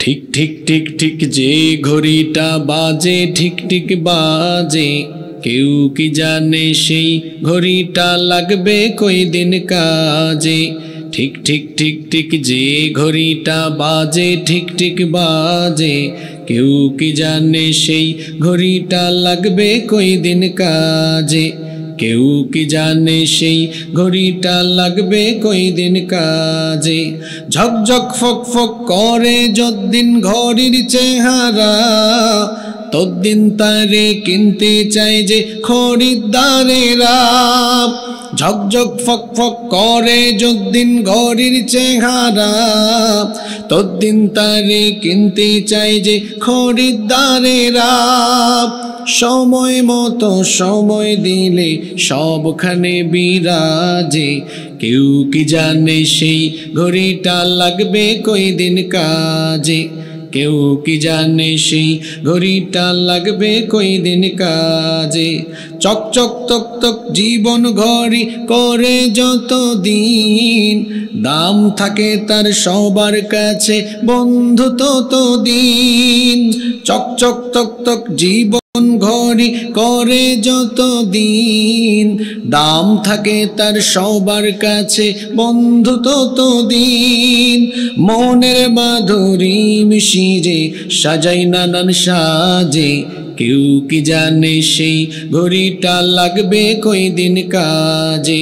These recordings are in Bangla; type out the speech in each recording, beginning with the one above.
ঠিক ঠিক ঠিক ঠিক যে ঘড়িটা বাজে ঠিক ঠিক বাজে, কেউ কি জানে সেই ঘড়িটা লাগবে কই দিন কাজে। ঠিক ঠিক ঠিক ঠিক যে ঘড়িটা বাজে ঠিক ঠিক বাজে, কেউ কি জানে সেই ঘড়িটা লাগবে কই দিন কাজে। কেউ কি জানে সেই ঘড়িটা লাগবে কই দিন কাজে। ঝকঝক ফক ফক করে যদ্দিন ঘড়ির চেহারা, তদ্দিন তারে কিনতে চায় যে খরিদ্দারেরা। ঝকঝক ফক ফক করে যদ্দিন ঘড়ির চেহারা, তদ্দিন তারে কিনতে চায় যে খরিদ্দারেরা। সময় মতো সময় দিলে সবখানে বিরাজে, কেউ কি জানে সেই ঘড়িটা লাগবে কই দিন কাজে। কেউ কি জানে সেই ঘড়িটা লাগবে কই দিন কাজে। চক চক তক তক জীবন ঘড়ি করে যত দিন, দাম থাকে তার সবার কাছে বন্ধু তত দিন। চক চক তক তক জীবন ঘড়ি করে যত দিন, দাম থাকে তার সবার কাছে বন্ধু তত দিন। মনের মাধুরী মিশিয়ে সাজাই নানান সাজে, কেউ কি জানে সেই ঘড়িটা লাগবে কই দিন কাজে।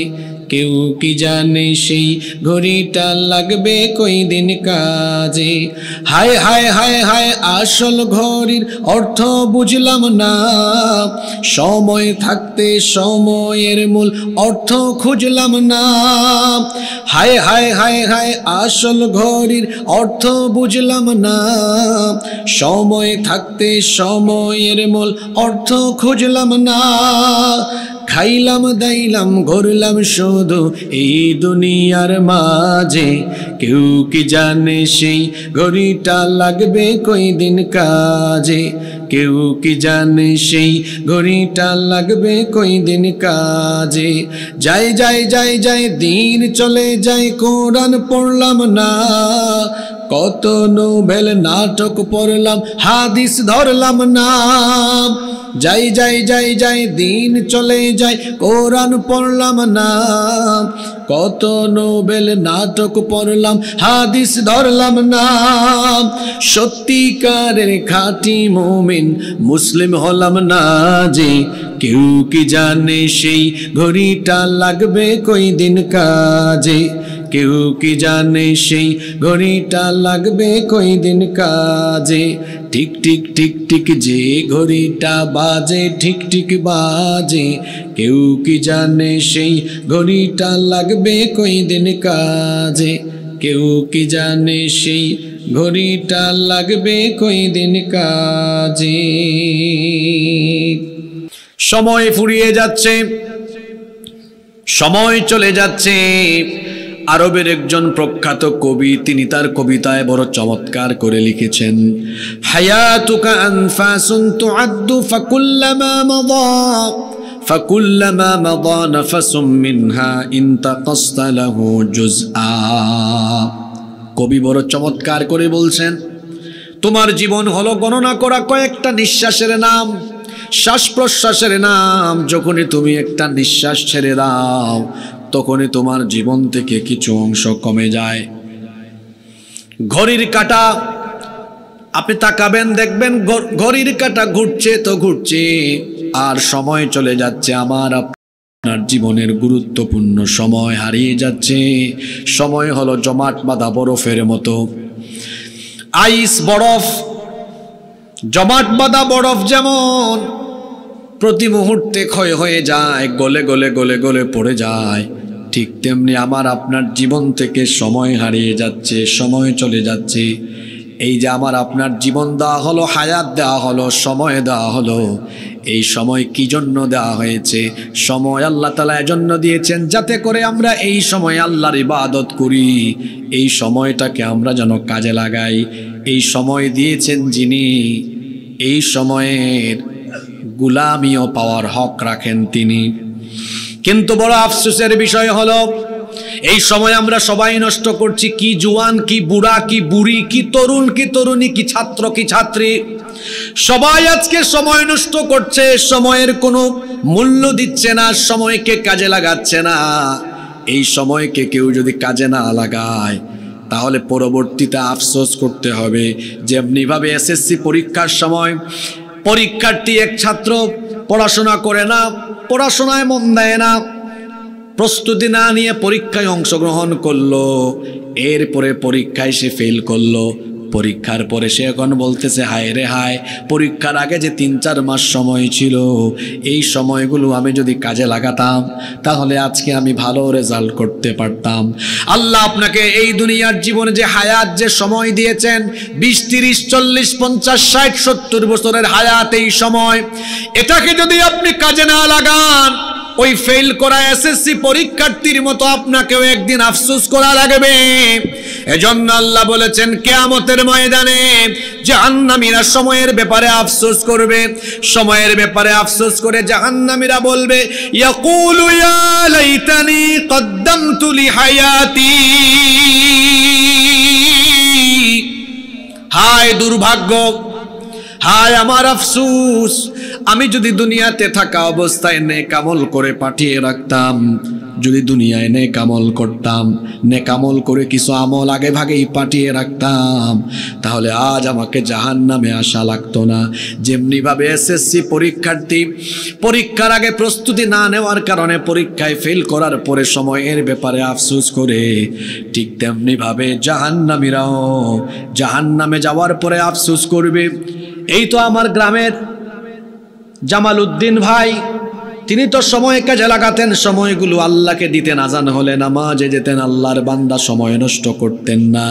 কেউ কি জানে সেই ঘড়িটা লাগবে কই দিন কাজে। হায় হায় হায় হায় আসল ঘড়ির অর্থ বুঝলাম না, সময় থাকতে সময়ের মূল অর্থ খুঁজলাম না। হায় হায় হায় হায় আসল ঘড়ির অর্থ বুঝলাম না, সময় থাকতে সময়ের মূল অর্থ খুঁজলাম না। খাইলাম দাইলাম ঘুরলাম শুধু এই দুনিয়ার মাঝে, কেউ কি জানে সেই ঘড়িটা লাগবে কই দিন কাজে। কেউ কি জানে সেই ঘড়িটা লাগবে কই দিন কাজে। যাই যাই যাই যাই দিন চলে যাই কোরআন পড়লাম না, কত নোবেল নাটক পড়লাম হাদিস ধরলাম না। যাই যাই যাই যাই দিন চলে যায় কোরআন পড়লাম না, কত নোবেল নাটক পড়লাম হাদিস ধরলাম না। সত্যিকারের খাঁটি মুমিন মুসলিম হলাম না যে, কেউ কি জানে সেই ঘড়িটা লাগবে কই দিন কাজে। কেউ কি জানে সেই ঘড়িটা লাগবে কই দিন কাজে। ঠিক ঠিক ঠিক ঠিক যে ঘড়িটা বাজে ঠিক ঠিক বাজে, কেউ কি জানে সেই ঘড়িটা লাগবে কই দিন কাজে। কেউ কি জানে সেই ঘড়িটা লাগবে কই দিন কাজে। সময় ফুরিয়ে যাচ্ছে, সময় চলে যাচ্ছে। আরবের একজন প্রখ্যাত কবি, তিনি তার কবিতায় বড় চমৎকার করে লিখেছেন, হায়াতুকা আনফাসুন তুআদ্দু ফাকুল্লামা মাদা ফাকুল্লামা মাদা নাফাসুম মিনহা ইনতাকাসতা লাহু জুজআ। কবি বড় চমৎকার করে বলছেন, তোমার জীবন হলো গণনা করা কয়েকটা নিঃশ্বাসের নাম, শ্বাস প্রশ্বাসের নাম। যখনই তুমি একটা নিঃশ্বাস ছেড়ে দাও, তখনই তোমার জীবন থেকে কিছু অংশ কমে যায়। ঘড়ির কাঁটা, আপনি তাকাবেন দেখবেন ঘড়ির কাঁটা ঘুরছে তো ঘুরছে, আর সময় চলে যাচ্ছে। আমার আপনার জীবনের গুরুত্বপূর্ণ সময় হারিয়ে যাচ্ছে। সময় হলো জমাট বাঁধা বরফের মতো। আইস বরফ, জমাট বাঁধা বরফ যেমন প্রতি মুহূর্তে ক্ষয় হয়ে যায়, গলে গলে গলে গলে পড়ে যায়, ঠিক তেমনি আমার আপনার জীবন থেকে সময় হারিয়ে যাচ্ছে, সময় চলে যাচ্ছে। এই যে আমার আপনার জীবন দেওয়া হলো, হায়াত দেওয়া হলো, সময় দেওয়া হলো, এই সময় কি জন্য দেওয়া হয়েছে? সময় আল্লাহ তাআলা এজন্য দিয়েছেন যাতে করে আমরা এই সময় আল্লাহর ইবাদত করি, এই সময়টাকে আমরা যেন কাজে লাগাই। এই সময় দিয়েছেন যিনি, এই সময়ের গুলামিও পাওয়ার হক রাখেন তিনি। কিন্তু বড় আফসোসের বিষয় হলো, এই সময় আমরা সবাই নষ্ট করছি, কি জওয়ান কি বুড়া কি বুড়ি কি তরুণ কি তরুণী কি ছাত্র কি ছাত্রী, সবাই আজকে সময় নষ্ট করছে, সময়ের কোনো মূল্য দিচ্ছে না, সময়কে কাজে লাগাচ্ছে না। এই সময়কে কেউ যদি কাজে না লাগায় তাহলে পরবর্তীতে আফসোস করতে হবে। যেমনিভাবে এসএসসি পরীক্ষার সময় পরীক্ষার্থী এক ছাত্র পড়াশোনা করে না, পড়াশোনায় মন দেয় না, প্রস্তুতি না নিয়ে পরীক্ষায় অংশগ্রহণ করলো, এরপরে পরীক্ষায় সে ফেল করলো। পরীক্ষার পরে সে এখন বলতেছে হায় রে হায়, পরীক্ষার আগে যে 3-4 মাস সময় ছিল, এই সময়গুলো আমি যদি কাজে লাগাতাম তাহলে আজকে আমি ভালো রেজাল্ট করতে পারতাম। আল্লাহ আপনাকে এই দুনিয়ার জীবনে যে হায়াত যে সময় দিয়েছেন, 20, 30, 40, 50, 60, 70 বছরের হায়াত, এই সময় এটাকে যদি আপনি কাজে না লাগান, ওই ফেল করা এসএসসি পরীক্ষার্থীর মতো আপনাকেও একদিন আফসোস করা লাগবে। এজন্য আল্লাহ বলেছেন কিয়ামতের ময়দানে জাহান্নামীরা সময়ের ব্যাপারে আফসোস করবে, সময়ের ব্যাপারে আফসোস করে জাহান্নামীরা বলবে ইয়াকুলু ইয়া লাইতানি কদ্দামতু লিহায়াতি, হায় দুর্ভাগ্য, হায় আমার আফসোস, আমি যদি দুনিয়াতে থাকা অবস্থায় নেক আমল করে পাঠিয়ে রাখতাম, যদি দুনিয়ায় নেক আমল করতাম, নেক আমল করে কিছু আমল আগে ভাগেই পাঠিয়ে রাখতাম, তাহলে আজ আমাকে জাহান্নামে আসা লাগতো না। যেমনিভাবে এসএসসি পরীক্ষার্থী পরীক্ষার আগে প্রস্তুতি না নেওয়ার কারণে পরীক্ষায় ফেল করার পরে সময়ের ব্যাপারে আফসোস করে, ঠিক তেমনিভাবে জাহান্নামীরাও জাহান্নামে যাওয়ার পরে আফসোস করবে। এই তো আমার গ্রামের জামাল উদ্দিন ভাই, তিনি তো সময় কাজে লাগাতেন, সময়গুলো আল্লাহকে দিতেন, আজান হলে নামাজে যেতেন, আল্লাহর বান্দা সময় নষ্ট করতেন না।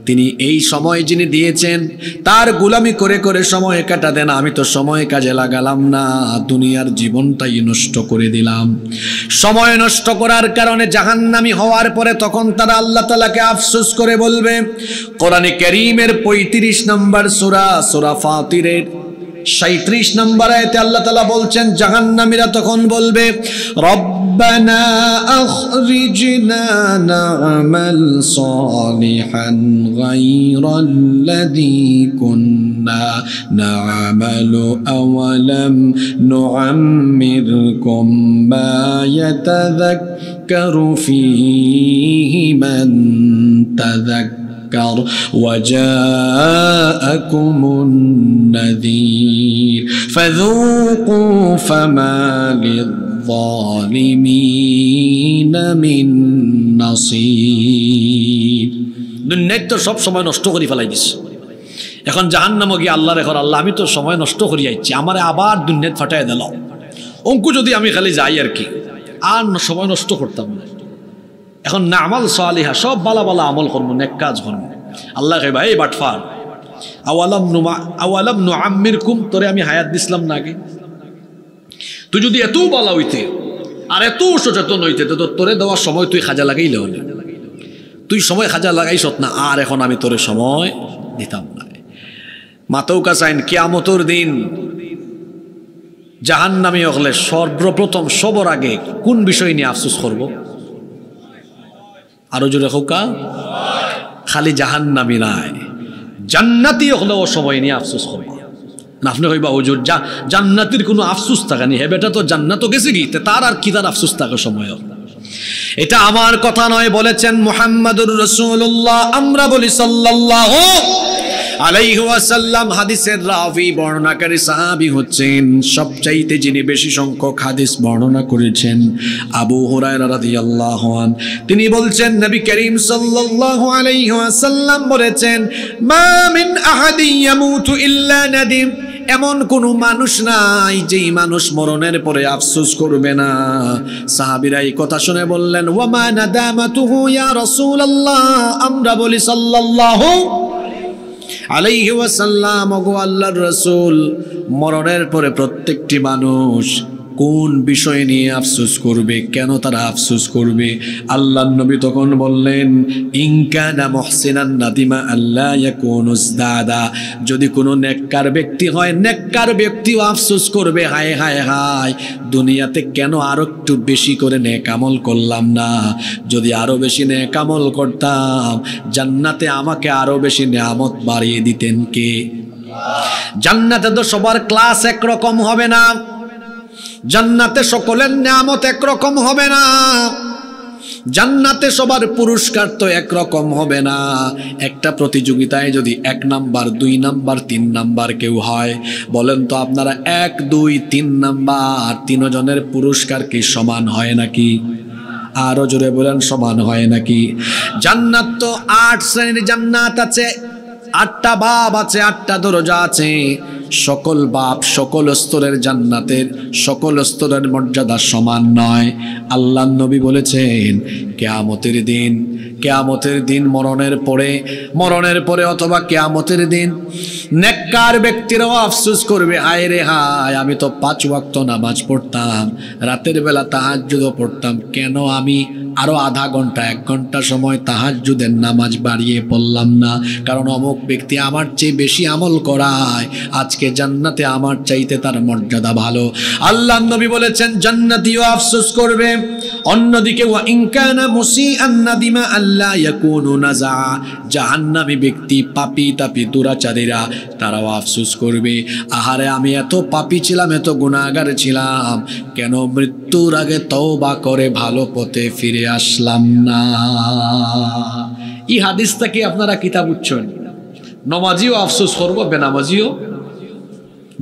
তিনি এই সময় যিনি দিয়েছেন তার গোলামি করে করে সময় কাটাতেন। আমি তো সময় কাজে লাগালাম না, দুনিয়ার জীবনটাই নষ্ট করে দিলাম। সময় নষ্ট করার কারণে জাহান্নামী হওয়ার পরে তখন তারা আল্লাহ তাআলাকে আফসোস করে বলবে। কোরআনে কারীমের 35 নম্বর সূরা, সূরা ফাতিরের 37 নম্বর আয়াতে আল্লাহ তাআলা বলছেন, জাহান্নামীরা তখন বলবে রব্বানা আখরিজনা না'মাল সালিহান গায়রাল্লাযী কুন্না না'মালু আওয়ালাম নুআম্মিরকুম মা ইয়াতাযাক্কারু ফীহি মান তাযাক্কার وجاءكم النذير فذوقوا فما للظالمين من نصير। দুনিয়ায় তো সব সময় নষ্ট করে ফেলাই দিস, এখন জাহান্নামে গিয়ে আল্লাহর এখন আল্লাহ আমি তো সময় নষ্ট করে যাচ্ছি, আমারে আবার দুনিয়ায় ফাটাই দিল। অঙ্কু যদি আমি খালি যাই আর কি, আর সময় নষ্ট করতাম না। এখন না আমাল সালিহা, সব বালা বালা আমল করবো, নেক কাজ করবো। আল্লাহ কইবা এই বাটফার, আওয়ালাম নুআম্মিরকুম, তোরে আমি হায়াত দিছিলাম না আগে? তুই যদি এত বালা হইতে আর এত সচেতন হইতে তো তোরে দেওয়ার সময় তুই খাজা লাগাইলে হলে, তুই সময় খাজা লাগাইছ না, আর এখন আমি তোরে সময় দিতাম না। মাতৌ কাসাইন কিয়ামতের দিন জাহান্নামী হলে সর্বপ্রথম সবার আগে কোন বিষয় নিয়ে আফসোস করব? আরো জোরে হোকা, খালি জাহান্নামী নাই, জান্নাতি হলেও সময় নিয়ে আফসোস করবে না। আপনি কইবা হুজুর জান্নাতির কোনো আফসোস থাকে নি, হে বেটা তো জান্নাত গেছে কি, তার আর কি তার আফসোস থাকে সময়? এটা আমার কথা নয়, বলেছেন মুহাম্মাদুর রাসূলুল্লাহ, আমরা বলি সাল্লাল্লাহু আলাইহি ওয়াসাল্লাম। হাদিসের রাবি বর্ণনাকারী সাহাবী হচ্ছেন সবচাইতে যিনি বেশি সংখ্যক হাদিস বর্ণনা করেছেন, আবু হুরায়রা রাদিয়াল্লাহু আন। তিনি বলছেন নবী করিম সাল্লাল্লাহু আলাইহি ওয়াসাল্লাম বলেছেন, মা মিন আহাদিন ইয়ামুতু ইল্লা নাদিম, এমন কোন মানুষ নাই যেই মানুষ মরণের পরে আফসোস করবে না। সাহাবীরা এই কথা শুনে বললেন, ওয়া মা নাদামাতুহু ইয়া রাসূলুল্লাহ, আমরা বলি সাল্লাল্লাহু আলাইহি ওয়াসাল্লাম, ওগো আল্লাহর রাসূল, মরণের পরে প্রত্যেকটি মানুষ কোন বিষয় নিয়ে আফসোস করবে, কেন তারা আফসোস করবে? আল্লাহর নবী তখন বললেন, ইন কানা মুহসিনান নাদিমা আল্লা ইয়াকুনু ইজদাদা, যদি কোনো নেককার ব্যক্তি হয়, নেককার ব্যক্তিও আফসোস করবে, হায় হায় হায়, দুনিয়াতে কেন আরো একটু বেশি করে নেক আমল করলাম না। যদি আরো বেশি নেক আমল করতাম, জান্নাতে আমাকে আরো বেশি নিয়ামত বাড়িয়ে দিতেন কে? জান্নাতে তো সবার ক্লাস একরকম হবে না, জান্নাতে সকলের নিয়ামত একরকম হবে না, জান্নাতে সবার পুরস্কার তো একরকম হবে না। একটা প্রতিযোগিতায় যদি 1 নাম্বার 2 নাম্বার 3 নাম্বার কেউ হয়, বলেন তো আপনারা 1 2 3 নাম্বার 3 জনের পুরস্কার কি সমান হয় নাকি? আরো জোরে বলেন, সমান হয় নাকি? জান্নাত তো 8 শ্রেণীর জান্নাত আছে, 8টা বাব আছে, 8টা দরজা আছে। সকল বাপ সকল স্তরের জান্নাতের সকল স্তরের মর্যাদা সমান নয়। আল্লাহর নবী বলেছেন, কিয়ামতের দিন মরণের পরে অথবা কিয়ামতের দিন নেককার ব্যক্তিরাও আফসোস করবে, হায় রে হায়, আমি তো 5 ওয়াক্ত নামাজ পড়তাম, রাতের বেলা তাহাজ্জুদও পড়তাম, কেন আমি আরো আধা ঘন্টা 1 ঘন্টা সময় তাহাজ্জুদের নামাজ বাড়িয়ে পড়লাম না? কারণ অমুক ব্যক্তি আমার চেয়ে বেশি আমল করায়, আজকে জান্নাতে আমার চাইতে তার মর্যাদা ভালো। আল্লাহর নবী বলেছেন, জান্নাতীও আফসোস করবে। অন্যদিকে ওয়া ইন কানা মুসিআন নাদিমা আল্লা ইয়াকুনু নাজা, জাহান্নামী ব্যক্তি, পাপী তাপী দুরাচারীরা, তারাও আফসোস করবে, আহারে আমি এত পাপী ছিলাম, এত গুনাহগার ছিলাম, কেন মৃত্যুর আগে তওবা করে ভালো পথে ফিরে আসলাম না। এই হাদিসটা কি আপনারা কিতাব উচ্ছেন? নমাজিও আফসোস করবো, বেনামাজিও,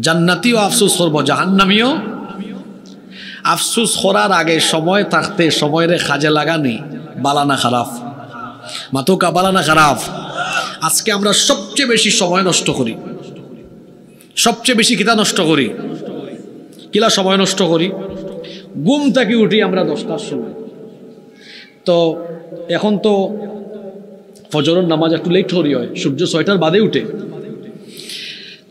জান্নাতিও আফসোস করবো, জাহান্নামীও। আফসোস করার আগে সময় থাকতে সময়ের কাজে লাগানি বালানা খারাপ, মাতুকা বালানা খারাপ। আজকে আমরা সবচেয়ে বেশি সময় নষ্ট করি, সবচেয়ে বেশি কিতা নষ্ট করি, কিলা সময় নষ্ট করি। ঘুম থেকে উঠি আমরা 10টার সময়, তো এখন তো ফজরের নামাজ একটু লেট করি হয়, সূর্য 6টার বাদে উঠে,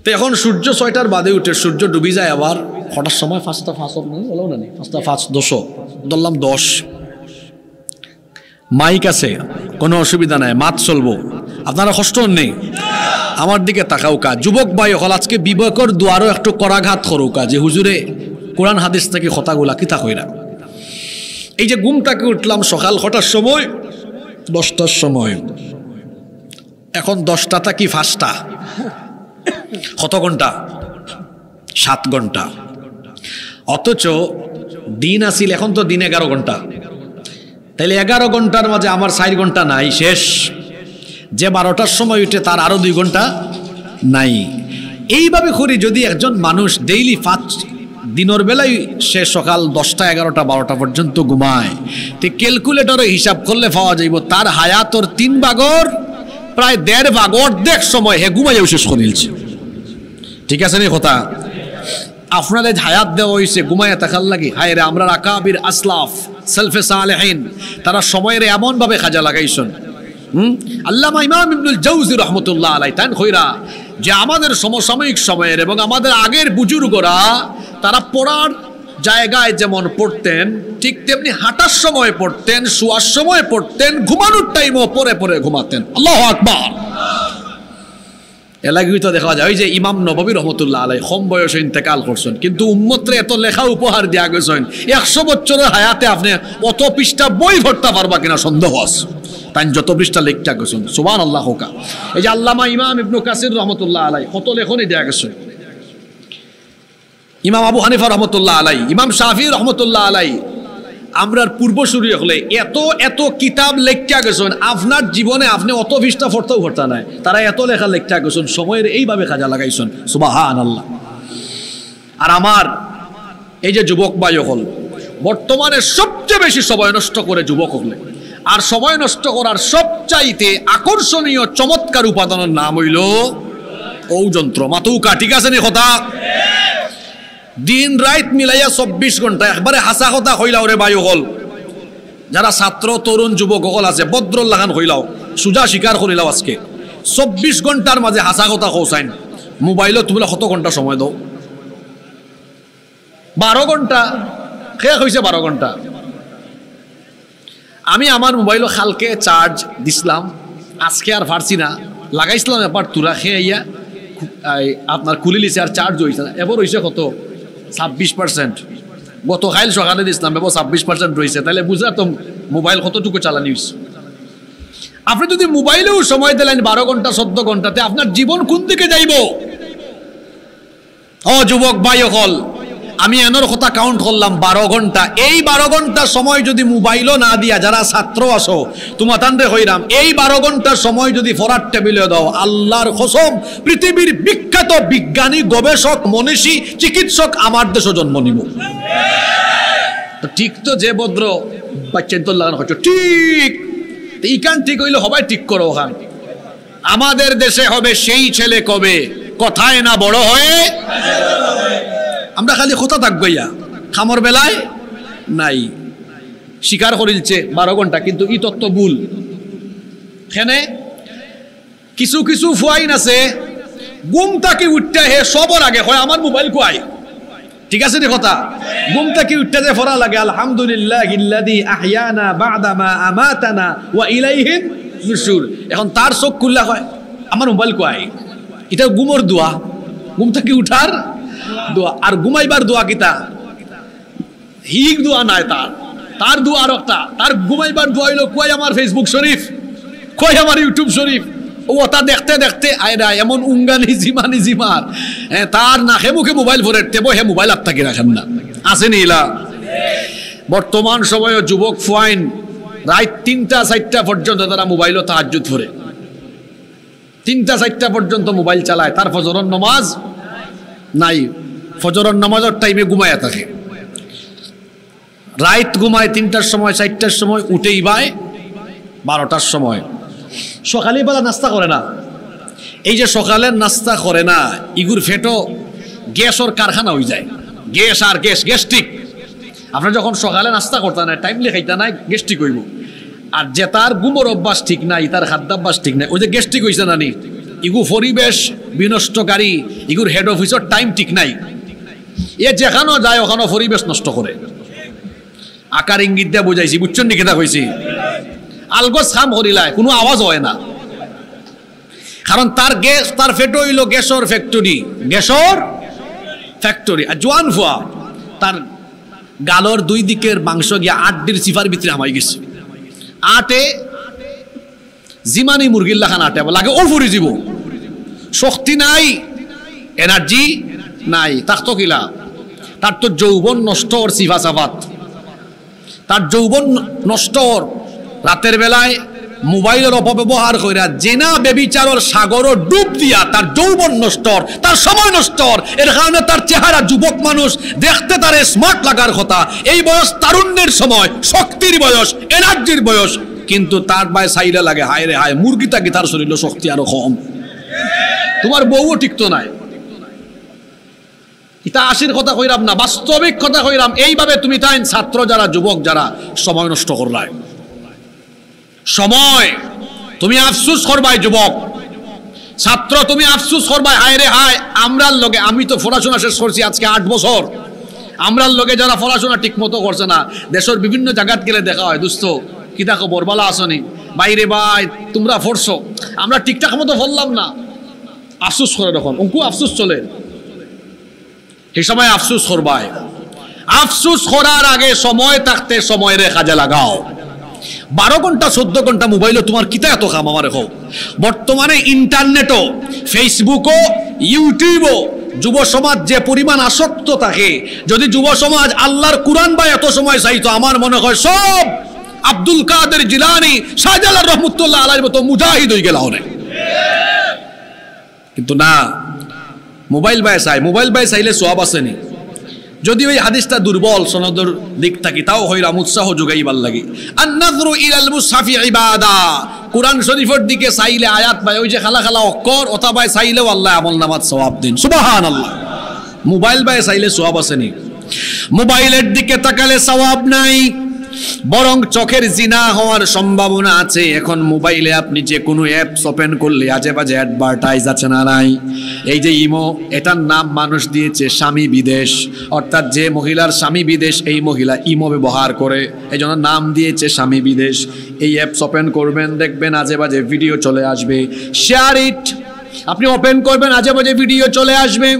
তো এখন সূর্য 6টার বাদে উঠে সূর্য ডুবি যায় আবার কটার সময়? 5টা 5 বলো না, 5টা 5 10 ধরলাম 10। মাইক আছে, কোনো অসুবিধা নাই, মাত চলবো, আপনারা কষ্ট নেই। আমার দিকে তাকাও, যুবক ভাই হল আজকে বিবেকর দুয়ারও একটু করাঘাত করুকা, যে হুজুরে কোরআন হাদিস থেকে কথাগুলা কিতা কইরা। এই যে ঘুমটাকে উঠলাম সকাল 6টার সময়, 10টার সময়, এখন 10টা কি 5টা, কত ঘন্টা? 7 ঘন্টা। অথচ দিন আসিল, এখন তো দিন 11 ঘন্টা, তাইলে 11 ঘন্টার মাঝে আমার 4 ঘন্টা নাই, শেষ। যে 12টার সময় উঠে তার আরো 2 ঘন্টা নাই। এইভাবে করি যদি একজন মানুষ ডেইলি 5 দিনের বেলায় সে সকাল 10টা 11টা 12টা পর্যন্ত ঘুমায়, তো ক্যালকুলেটরে হিসাব করলে পাওয়া যাইব তার হায়াতর 3 ভাগর প্রায় 1.5 ভাগ, অর্ধেক সময় হে ঘুমাইয়া শেষ করে নিলছে। ঠিক আছে নি কথা? আপনাদের হায়াত দেওয়া হয়েছে ঘুমাইয়া থাকার লাগে। হায় রে, আমরা আকাবির আসলাফ সালফে সালেহিন তারা সময়ের এমন ভাবে কাজে লাগাইছেন। আল্লামা ইমাম ইবনুল জাওজি রাহমাতুল্লাহ আলাইহি তান কইরা যে আমাদের সমসাময়িক সময়ের এবং আমাদের আগের বুজুর্গরা তারা পড়ার জায়গায় যেমন পড়তেন, ঠিক তেমনি হাঁটার সময় পড়তেন, শোয়ার সময় পড়তেন, ঘুমানোর টাইমও পরে পরে ঘুমাতেন। আল্লাহু আকবার। এলাকায় তো দেখা যায় যে ইমাম নববী রহমতুল্লাহ আলাইহি কম বয়সে ইন্তেকাল করছেন, কিন্তু উম্মতরে এত লেখা উপহার দিয়া গেছেন, 100 বছরের হায়াতে আপনি অত পৃষ্ঠা বই ভরতে পারবা কিনা সন্দেহ আছে। তাই যত পৃষ্ঠা লেখা গেছেন, সুবহানাল্লাহ হোকা। এই যে আল্লামা ইমাম ইবনে কাসির রহমতুল্লাহ আলাইহি কত লেখনি দেয়া গেছে, ইমাম আবু হানিফা রহমতুল্লাহ আলাইহি, ইমাম শাফি রহমতুল্লাহ আলাইহি, আমরার পূর্বসূরি হলে এত এত কিতাব লেখা গেছেন, আপনার জীবনে আপনি অত পৃষ্ঠা পড়তেও পড়তা নাই, তারা এত লেখা লেখা গেছেন, সময়ের এইভাবে কাজে লাগাইছেন। সুবহানাল্লাহ। আর আমার এই যে যুবক ভাই হল বর্তমানে সবচেয়ে বেশি সময় নষ্ট করে যুবক হলে, আর সময় নষ্ট করার সবচাইতে আকর্ষণীয় চমৎকার উপাদানের নাম হইল ঔ যন্ত্র, মাতুকা। ঠিক আছে নি কথা? দিন রাত মিলাইয়া 24 ঘন্টা একবারে হাসা কথা হইলাও রে বায়ু হল। যারা ছাত্র তরুণ যুবক হল আছে বদ্রল লাগান হইলাও, সুজা স্বীকার করিলাও, আজকে 24 ঘন্টার মাঝে হাসা কথা কৌসাইন। মোবাইলত তোমরা কত ঘন্টা সময় দাও? 12 ঘন্টা শেষ হয়েছে 12 ঘন্টা। আমি আমার মোবাইলও খালকে চার্জ দিছিলাম, আজকে আর পারছি না, লাগাইছিলাম এবার তুরা খেয়ে আইয়া আপনার খুলে লিছে আর চার্জ হয়েছে না। এবার হয়েছে কত 26%। গত কাল সকালে দিছিলাম এবার 26% রয়েছে। তাহলে বুঝা তো মোবাইল কতটুকু চালানি হয়েছে। আপনি যদি মোবাইলেও সময় দিলেন 12 ঘন্টা 14 ঘন্টাতে আপনার জীবন কোন দিকে যাইব? ও যুবক ভাই হল, আমি এনর কথা কাউন্ট করলাম 12 ঘন্টা। এই 12 ঘন্টা সময় যদি মোবাইলও না দিয়া, যারা ছাত্র আসো তোমার তান্ডে হইরাম, এই 12 ঘন্টা সময় যদি ফরার টেবিলে দাও, আল্লাহর কসম পৃথিবীর বিখ্যাত বিজ্ঞানী, গবেষক, মনীষী, চিকিৎসক আমার দেশে জন্ম নিব। ঠিক তো যে ভদ্র বাচ্চা তো লাগানো হচ্ছে ঠিক, ইকান ঠিক হইলে সবাই ঠিক করো। ওখান আমাদের দেশে হবে সেই ছেলে কবে কথায় না বড় হয়ে, আমরা খালি কথা থাকবো ইয়া খামর বেলায় নাই। স্বীকার করিলছে 12 ঘন্টা, কিন্তু ই তত্ত্ব ভুল। এখানে কিছু কিছু ফুয়াইন আছে ঘুম থাকি উঠতে হে সবর আগে হয় আমার মোবাইল কুয়াই। ঠিক আছে রে কথা, ঘুম থাকি উঠতে যে ফরা লাগে আলহামদুলিল্লাহিল্লাযী আহইয়ানা বা'দা মা আমাতানা ওয়া ইলাইহিন নুশুর। এখন তার চোখ খুললা হয় আমার মোবাইল কুয়াই। এটা ঘুমর দোয়া, ঘুম থাকি উঠার দোয়া। আর ঘুমাইবার দোয়া কিতা হিক দোয়া নাই, তার দোয়া আর একটা। তার ঘুমাইবার দোয়া হইল কই আমার ফেসবুক শরীফ, কই আমার ইউটিউব শরীফ। ও তা দেখতে দেখতে আয়রা এমন উঙ্গানি জিমানি জিমার তার নাকে মুখে মোবাইল ভরে তেব হে মোবাইল আপনাকে রাখেন না। আসেনি ইলা বর্তমান সময়ে যুবক ফুয়াইন রাত 3টা 4টা পর্যন্ত তারা মোবাইলও তাহাজ্জুদ পড়ে, 3টা 4টা পর্যন্ত মোবাইল চালায়। তার ফজরের নামাজ নাই, ফজরের নামাজের টাইমে ঘুমায়া থাকে, রাত ঘুমায় 3টার সময় 4টার সময়, উঠেই বাই 12টার সময়। সকালে বেলা নাস্তা করে না। এই যে সকালের নাস্তা করে না, ইগুর ফেটো গ্যাসের কারখানা হয়ে যায়। গ্যাস আর গ্যাস, গ্যাস্ট্রিক। আপনার যখন সকালে নাস্তা করতে নাই, টাইমলি খাইতে নাই, গ্যাস্ট্রিক হইব। আর যে তার ঘুমোর অভ্যাস ঠিক নাই, তার খাদ্যাভ্যাস ঠিক নাই, ওই যে গ্যাস্ট্রিক হয়েছে না নি, ইগু পরিবেশ বিনষ্টকারী, ইগুর হেড অফিসের টাইম ঠিক নাই। এ যেখানেও যায় ওখানে পরিবেশ নষ্ট করে। আকার ইঙ্গিত দিয়ে বুঝাইছি, বুঝছেন নি কেটা কইছি? আলগোস খাম করিলায় কোনো আওয়াজ হয় না, কারণ তার গ্যাস, তার ফেটো হইল গ্যাসর ফ্যাক্টরি, গ্যাসর ফ্যাক্টরি। আর জোয়ান ফুয়া তার গালর 2 দিকের মাংস গিয়া 8 সিফার ভিতরে হামাই গেছে। 8 জিমানি মুরগির লাখান 8 লাগে ও ফুরি যাব, শক্তি নাই, এনার্জি নাই। তার তো কিলা, তার তো যৌবন নষ্ট ওর সিফা সাফাত, তার যৌবন নষ্ট ওর। রাতের বেলায় মোবাইলের অপব্যবহার কইরা জেনা বেবিচারর সাগর ডুব দিয়া তার যৌবন নষ্ট, তার সময় নষ্ট। এর কারণে তার চেহারা, যুবক মানুষ দেখতে তার স্মার্ট লাগার কথা। এই বয়স তারুণ্যের সময়, শক্তির বয়স, এনার্জির বয়স, কিন্তু তার বাই সাইডে লাগে হায় রে হায়, মুরগিটা কি তার শরীরে শক্তি আরো কম। তোমার বউও টিকতো নাই। এটা আশির কথা কইরাম না, বাস্তবিক কথা কইরাম। এইভাবে তুমি তাই ছাত্র যারা, যুবক যারা সময় নষ্ট করলাই, সময় তুমি আফসুস করবাই। যুবক ছাত্র তুমি আফসুস করবাই, হায় রে হায় আমরার লগে, আমি তো পড়াশোনা শেষ করছি আজকে 8 বছর, আমরার লগে যারা পড়াশোনা ঠিক মতো করছে না, দেশের বিভিন্ন জায়গাত গেলে দেখা হয় দোস্ত কিতা খবর, বালা আসনি বাইরে ভাই তোমরা পড়ছো, আমরা ঠিকঠাক মতো পড়লাম না। আফসুস করে তখন অঙ্কু আফসুস চলে, এই সময় আফসুস করবাই। আফসুস করার আগে সময় থাকতে সময় রে কাজে লাগাও। 12 ঘন্টা 14 ঘন্টা মোবাইলও তোমার কিতা এত কাম আমার রেখো। বর্তমানে ইন্টারনেটও, ফেসবুকও, ইউটিউবও যুব সমাজ যে পরিমাণ আসক্ত থাকে, যদি যুব সমাজ আল্লাহর কুরআন বা এত সময় চাইতো, আমার মনে হয় সব আব্দুল কাদের জিলানী, শাহজালাল রহমতুল্লাহ আলাইহির মতো মুজাহিদ হয়ে গেল অনেক। কিন্তু না, মোবাইল বাই চাই, মোবাইল বাই চাইলে সওয়াব আসেনি। যদি ওই হাদিসটা দুর্বল সনদের দিক থাকি, তাও হইরাম উৎসাহ যোগাইবার লাগে। আন-নাযরু ইলাল মুসহাফি ইবাদা, কুরআন শরীফের দিকে চাইলে আয়াত পায়, ওই যে খালা খালা অক্ষর ওটা বাই চাইলেও আল্লাহ আমল নামাত সওয়াব দেন, সুবহানাল্লাহ। মোবাইল বাই চাইলে সওয়াব আসেনি, মোবাইলের দিকে তাকালে সওয়াব নাই। বরং চোখের জিনা হওয়ার সম্ভাবনা আছে। এখন মোবাইলে আপনি যে কোনো অ্যাপস ওপেন করলে আজে বাজে অ্যাডভার্টাইজ আছে না নাই? এই যে ইমো, এটার নাম মানুষ দিয়েছে স্বামী বিদেশ, অর্থাৎ যে মহিলার স্বামী বিদেশ এই মহিলা ইমো ব্যবহার করে, এই জন্য নাম দিয়েছে স্বামী বিদেশ। এই অ্যাপস ওপেন করবেন, দেখবেন আজে বাজে ভিডিও চলে আসবে। শেয়ার ইট, আপনি ওপেন করবেন আজে বাজে ভিডিও চলে আসবে।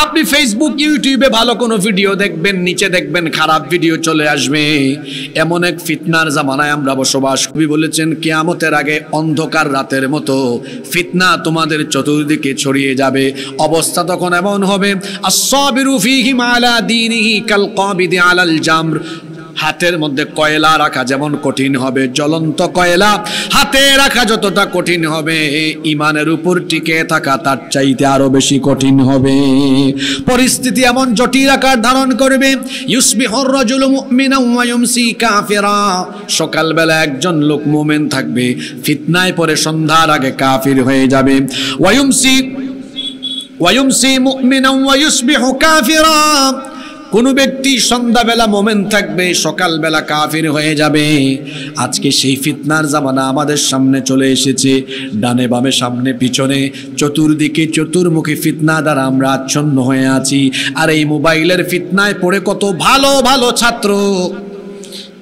আপনি ফেসবুক ইউটিউবে ভালো কোনো ভিডিও দেখবেন, নিচে দেখবেন খারাপ ভিডিও চলে আসবে। এমন এক ফিতনার জামানায় আমরা বসবাস করি। বলেছেন কিয়ামতের আগে অন্ধকার রাতের মতো ফিতনা তোমাদের চতুর্দিকে ছড়িয়ে যাবে। অবস্থা তখন এমন হবে, আস-সাবিরু ফীহিম আলা দীনিহি কাল কাবিদি আলাল জামর। হাতের মধ্যে কয়লা রাখা যেমন কঠিন হবে, জ্বলন্ত কয়লা হাতে রাখা যতটা কঠিন হবে, ইমানের উপর টিকে থাকা তার চাইতে আরো বেশি কঠিন হবে। পরিস্থিতি এমন জটিল আকার ধারণ করবে। ইউসবিহুর রাজুলু মুমিনান ওয়া ইউমসি কাফিরা। সকালবেলা একজন লোক মুমিন থাকবে, ফিতনায় পড়ে সন্ধ্যার আগে কাফির হয়ে যাবে। ওয়া ইউমসি মুমিনান ওয়া ইউসবিহু কাফিরা। কোন ব্যক্তি সন্ধ্যাবেলা মোমেন থাকবে, সকালবেলা কাফির হয়ে যাবে। আজকে সেই ফিতনার জামানা আমাদের সামনে চলে এসেছে। ডানে বামে সামনে পিছনে চতুর্দিকে চতুর্মুখী ফিতনা দ্বারা আমরা আচ্ছন্ন হয়ে আছি। আর এই মোবাইলের ফিতনায় পড়ে কত ভালো ভালো ছাত্র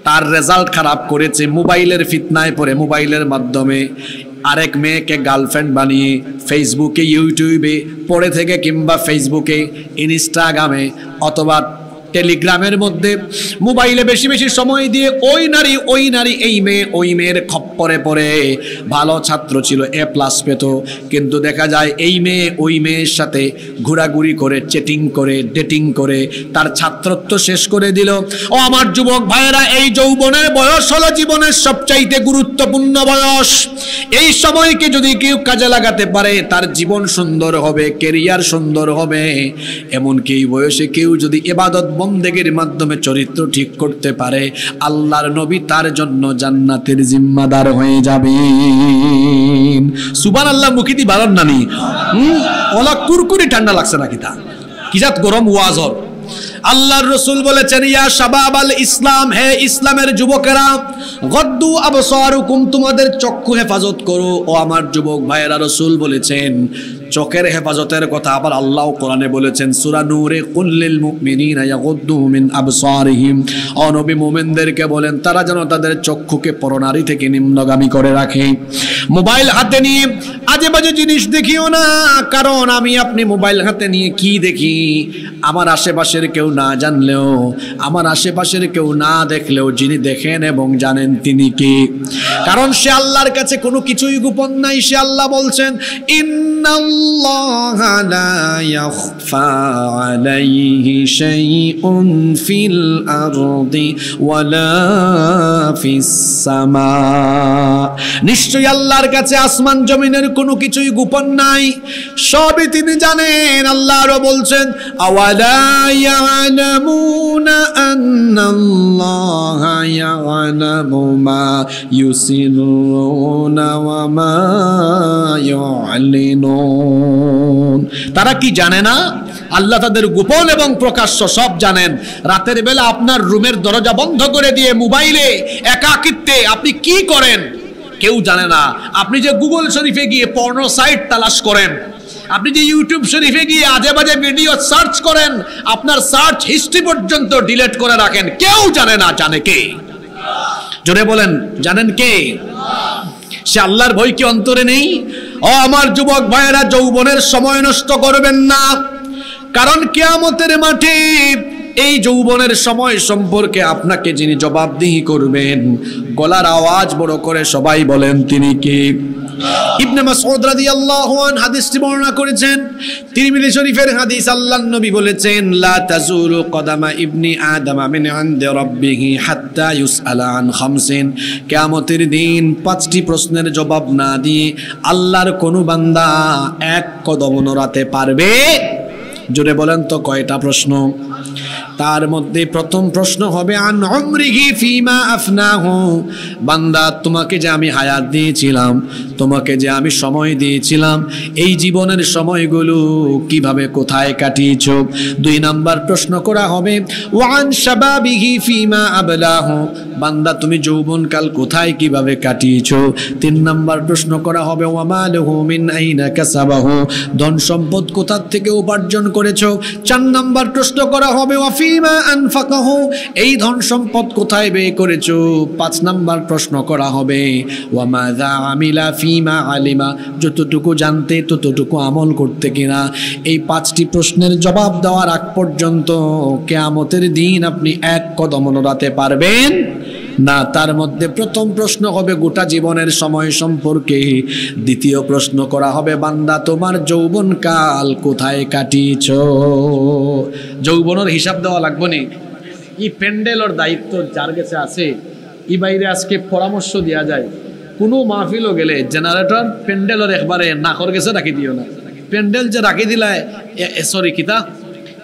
তার রেজাল্ট খারাপ করেছে মোবাইলের ফিতনায় পড়ে। মোবাইলের মাধ্যমে আরেক মেয়েকে গার্লফ্রেন্ড বানিয়ে ফেসবুকে ইউটিউবে পড়ে থেকে, কিংবা ফেসবুকে ইনস্টাগ্রামে অথবা টেলিগ্রামের মধ্যে মোবাইলে বেশি বেশি সময় দিয়ে ওই নারী এই মেয়ে, ওই মেয়ের খপ্পরে পড়ে ভালো ছাত্র ছিল, A+ পেত। কিন্তু দেখা যায় এই মেয়ে ওই মেয়ের সাথে ঘোরাঘুরি করে, চ্যাটিং করে, ডেটিং করে তার ছাত্রত্ব শেষ করে দিল। ও আমার যুবক ভাইয়েরা, এই যৌবনের বয়স হলো জীবনের সবচাইতে গুরুত্বপূর্ণ বয়স। এই সময়কে যদি কেউ কাজে লাগাতে পারে তার জীবন সুন্দর হবে, কেরিয়ার সুন্দর হবে। এমনকি এই বয়সে কেউ যদি ইবাদত বন্দেগীর মাধ্যমে চরিত্র ঠিক করতে পারে, আল্লাহর নবী তার জন্য জান্নাতের জিম্মাদার হয়ে যাবেন। সুবহানাল্লাহ। মুখিতি বারণ নানি ওলা কুরকুরি ঠান্ডা লাগছে নাকি? তা কি জাত গরম ওয়াজর। আল্লাহর রাসূল বলেছেন, ইয়া শাবাবাল ইসলাম, হে ইসলামের যুবকেরা, গদ্দু আবসারুকুম, তোমাদের চক্ষু হেফাজত করো। ও আমার যুবক ভাইয়েরা, রাসূল বলেছেন চোখের হেফাজতের কথা আবার আল্লাহ কোরআনে বলেছেন সূরা নূরে, কুল্লিল মুমিনিনা ইয়াগুদ্দু মিন আবসারিহিম। ও নবী মুমিনদেরকে বলেন তারা যেন তাদের চক্ষুকে পরনারী থেকে নিম্নগামী করে রাখে। মোবাইল হাতে নিয়ে আজে বাজে জিনিস দেখিও না, কারণ আমি আপনি মোবাইল হাতে নিয়ে কি দেখি আমার আশেপাশের কেউ না জানলেও, আমার আশেপাশের কেউ না দেখলেও যিনি দেখেন এবং জানেন তিনি কে। কারণ সে আল্লাহর কাছে কোনো কিছুই গোপন নাই। সে আল্লাহ বলছেন, ইন্নাল্লাহা লা ইয়াখফা আলাইহি শাইউন ফিল আরদি ওয়ালা ফিস সামা। নিশ্চয়ই আল্লাহর কাছে আসমান জমিনের কোনো কিছুই গোপন নাই, সবই তিনি জানেন। আল্লাহ আরো বলছেন, আওয়ালা ইয়ালামুনা আন্নাল্লাহা ইয়ালামু মা ইউসিরুনা ওয়া মা ইউলিনুন। তারা কি জানে না আল্লাহ তাদের গোপন এবং প্রকাশ্য সব জানেন। রাতের বেলা আপনার রুমের দরজা বন্ধ করে দিয়ে মোবাইলে একাকিত্বে আপনি কি করেন কেউ জানে না। আপনি যে গুগল শরীফে গিয়ে পর্নো সাইট তালাশ করেন, আপনি যে ইউটিউব শরীফে গিয়ে আজে বাজে ভিডিও সার্চ করেন, আপনার সার্চ হিস্ট্রি পর্যন্ত ডিলিট করে রাখেন, কেউ জানে না। জানে কে? জোরে বলেন, জানেন কে? সে আল্লাহর ভয় কি অন্তরে নেই? ও আমার যুবক ভাইয়েরা, যৌবনের সময় নষ্ট করবেন না, কারণ কিয়ামতের মাঠে এই যৌবনের সময় সম্পর্কে আপনাকে যিনি জবাবদিহি করবেন, গলার আওয়াজ বড় করে সবাই বলেন তিনি কে? ইবনে মাসউদ রাদিয়াল্লাহু আনহু হাদিসটি বর্ণনা করেছেন, তিরমিজি শরীফের হাদিস। আল্লাহর নবী বলেছেন, লা তাজুলু কদামা ইবনি আদম মিন ইনদি রাব্বিহি হাত্তা ইউসআলা আন খামসিন। কিয়ামতের দিন 5টি প্রশ্নের জবাব না দিয়ে আল্লাহর কোন বান্দা এক কদম নড়াতে পারবে? জোরে বলেন তো কয়টা প্রশ্ন? তার মধ্যে প্রথম প্রশ্ন হবে আন উমরিহি ফিমা আফনাহু, বান্দা তোমাকে যে আমি হায়াত দিয়েছিলাম, তোমাকে যে আমি সময় দিয়েছিলাম, এই জীবনের সময়গুলো কিভাবে কোথায় কাটিয়েছো। 2 নাম্বার প্রশ্ন করা হবে ওয়ান শাবাবিহি ফিমা আবলাহু, বান্দা তুমি যৌবনকাল কোথায় কিভাবে কাটিয়েছো। 3 নাম্বার প্রশ্ন করা হবে ওয়া মালুহু মিন আইনা কাসাবাহু, ধন সম্পদ কোথা থেকে উপার্জন করেছো। 4 নাম্বার প্রশ্ন করা হবে ওয়া ফিমা আনফাকাহু, এই ধন সম্পদ কোথায় ব্যয় করেছো। 5 নাম্বার প্রশ্ন করা হবে ওয়া মাযা আমিলা ফিমা আলিমা, যতটুকু জানতে ততটুকু আমল করতে কিনা। এই 5টি প্রশ্নের জবাব দেওয়ার আগ পর্যন্ত কিয়ামতের দিন আপনি এক কদম নড়াতে পারবেন না। তার মধ্যে প্রথম প্রশ্ন হবে গোটা জীবনের সময় সম্পর্কে, দ্বিতীয় প্রশ্ন করা হবে বান্দা তোমার যৌবনকাল কোথায় কাটিয়েছো। যৌবনের হিসাব দেওয়া লাগবে নি। এই প্যান্ডেলের দায়িত্ব যার কাছে আছে, এই বাইরে আজকে পরামর্শ দেওয়া যায়, কোনো মাহফিলও গেলে জেনারেটর প্যান্ডেলের একবারে নাকর গেছে রাখি দিও না। প্যান্ডেল যে রাখি দিলায় সরি কিতা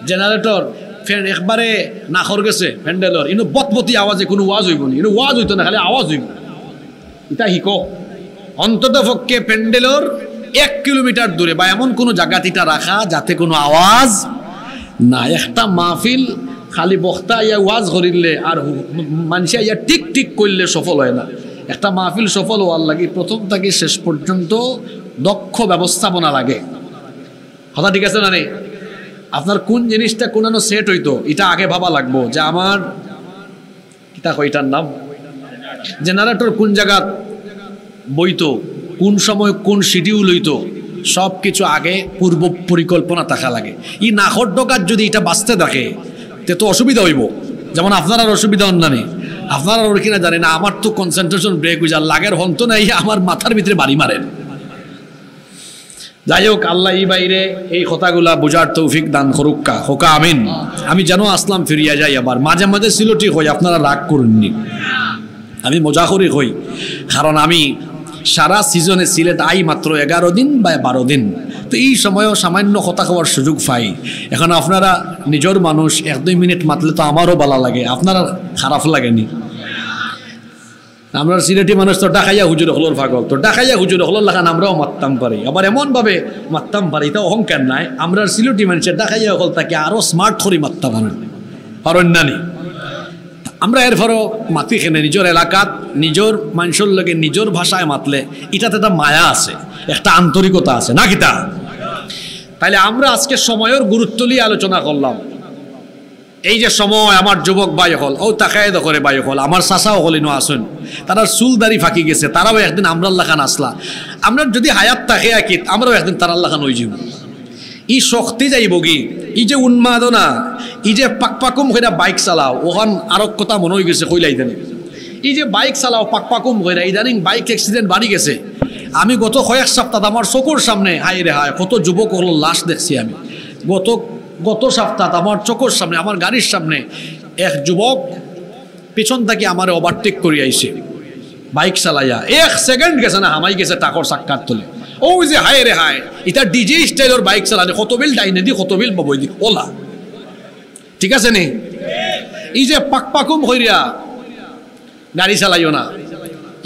জেনারেটর ফ্যান একবারে নাকর গেছে প্যান্ডেলের, ইনো বতবতি আওয়াজে কোনো ওয়াজ হইব নি, ইনো ওয়াজ হইতো না, খালি আওয়াজ হইব। এটা হিকো অন্তত পক্ষে প্যান্ডেলের 1 কিলোমিটার দূরে বা এমন কোনো জায়গাতে এটা রাখা যাতে কোনো আওয়াজ না। একটা মাহফিল খালি বক্তা ইয়া ওয়াজ করিলে আর মানুষ ইয়া টিক টিক করলে সফল হয় না। একটা মাহফিল সফল হওয়ার লাগে প্রথম থেকে শেষ পর্যন্ত দক্ষ ব্যবস্থাপনা লাগে। কথা ঠিক আছে না? নেই আপনার কোন জিনিসটা কোনানো সেট হইতো এটা আগে ভাবা লাগবো, যে আমার কিতা কইটার নাম জেনারেটর কোন জায়গা বইতো, কোন সময় কোন শিডিউল হইতো, সব কিছু আগে পূর্ব পরিকল্পনা থাকা লাগে। এই নাখর ডকার যদি এটা বাঁচতে থাকে তে তো অসুবিধা হইব। যেমন আপনার আর অসুবিধা হন না নেই, আপনারা ওর কিনা জানে না, আমার তো কনসেন্ট্রেশন ব্রেক হয়ে যায়, লাগের হন তো নাই আমার মাথার ভিতরে বাড়ি মারেন। যাই হোক, আল্লাহ এই বাইরে এই কথাগুলা বোঝার তৌফিক দান করুক্কা, হোকা আমিন। আমি যেন আসলাম ফিরিয়া যাই, আবার মাঝে মাঝে সিলেটি হই, আপনারা রাগ করুননি, আমি মজা করি হই, কারণ আমি সারা সিজনে সিলেট আই মাত্র 11 দিন বা 12 দিন, তো এই সময়ও সামান্য কথা খাওয়ার সুযোগ পাই। এখন আপনারা নিজের মানুষ, 1-2 মিনিট মাতলে তো আমারও ভালো লাগে, আপনারা খারাপ লাগেনি। আমরা সিলেটি মানুষ তো ডাকাইয়া হুজুর হলোর পাগল, তো ডাকাইয়া হুজুর হলোর লাগান আমরাও মারতাম পারি, আবার এমনভাবে মারতাম পারি, এটা অহংকার নাই। আমরা সিলেটি মানুষের ডাকাইয়া হল তাকে আরও স্মার্ট করে মারতাম পারেন নানি। আমরা এরপরও মাতি খেনে নিজের এলাকাত নিজের মানুষের লগে নিজের ভাষায় মাতলে এটাতে একটা মায়া আছে, একটা আন্তরিকতা আছে না কিতা। তাইলে আমরা আজকে সময়ের গুরুত্ব নিয়ে আলোচনা করলাম। এই যে সময় আমার যুবক ভাই হল ও তাকায়দ করে ভাই হল, আমার চাচাও হলিনো আসুন, তারা চুলদারি ফাঁকি গেছে, তারাও একদিন আমরা খান আসলা। আমরা যদি হায়াত থাকে আকিত আমরাও একদিন তার খান হয়ে যাব। ই শক্তি যাইব কি, ই যে উন্মাদনা, ই যে পাকপাকুম কইরা বাইক চালাও, ওখান আরো কথা মনে হয়ে গেছে কইলাই দেন। ই যে বাইক চালাও পাকপাকুম কইরা, ইদানিং বাইক অ্যাক্সিডেন্ট বাড়ি গেছে। আমি গত কয়েক সপ্তাহ আমার চকুর সামনে হাই রে হায় কত যুবক হলো লাশ দেখছি আমি। গত সপ্তাহ আমার চোখের সামনে, আমার গাড়ির সামনে এক যুবক পিছন থেকে আমার ওভারটেক করে আইছে বাইক চালাইয়া, 1 সেকেন্ড গেছে না হামাই গেছে টাকর সাক্ষাৎ তোলে। ও যে হায় রে হায়, এটা ডিজে স্টাইলের বাইক চালানে, কত বিল ডাইনে দি কত বিল বই দি ওলা, ঠিক আছে নি? এই যে পাকপাকুম হইয়া গাড়ি চালাইও না,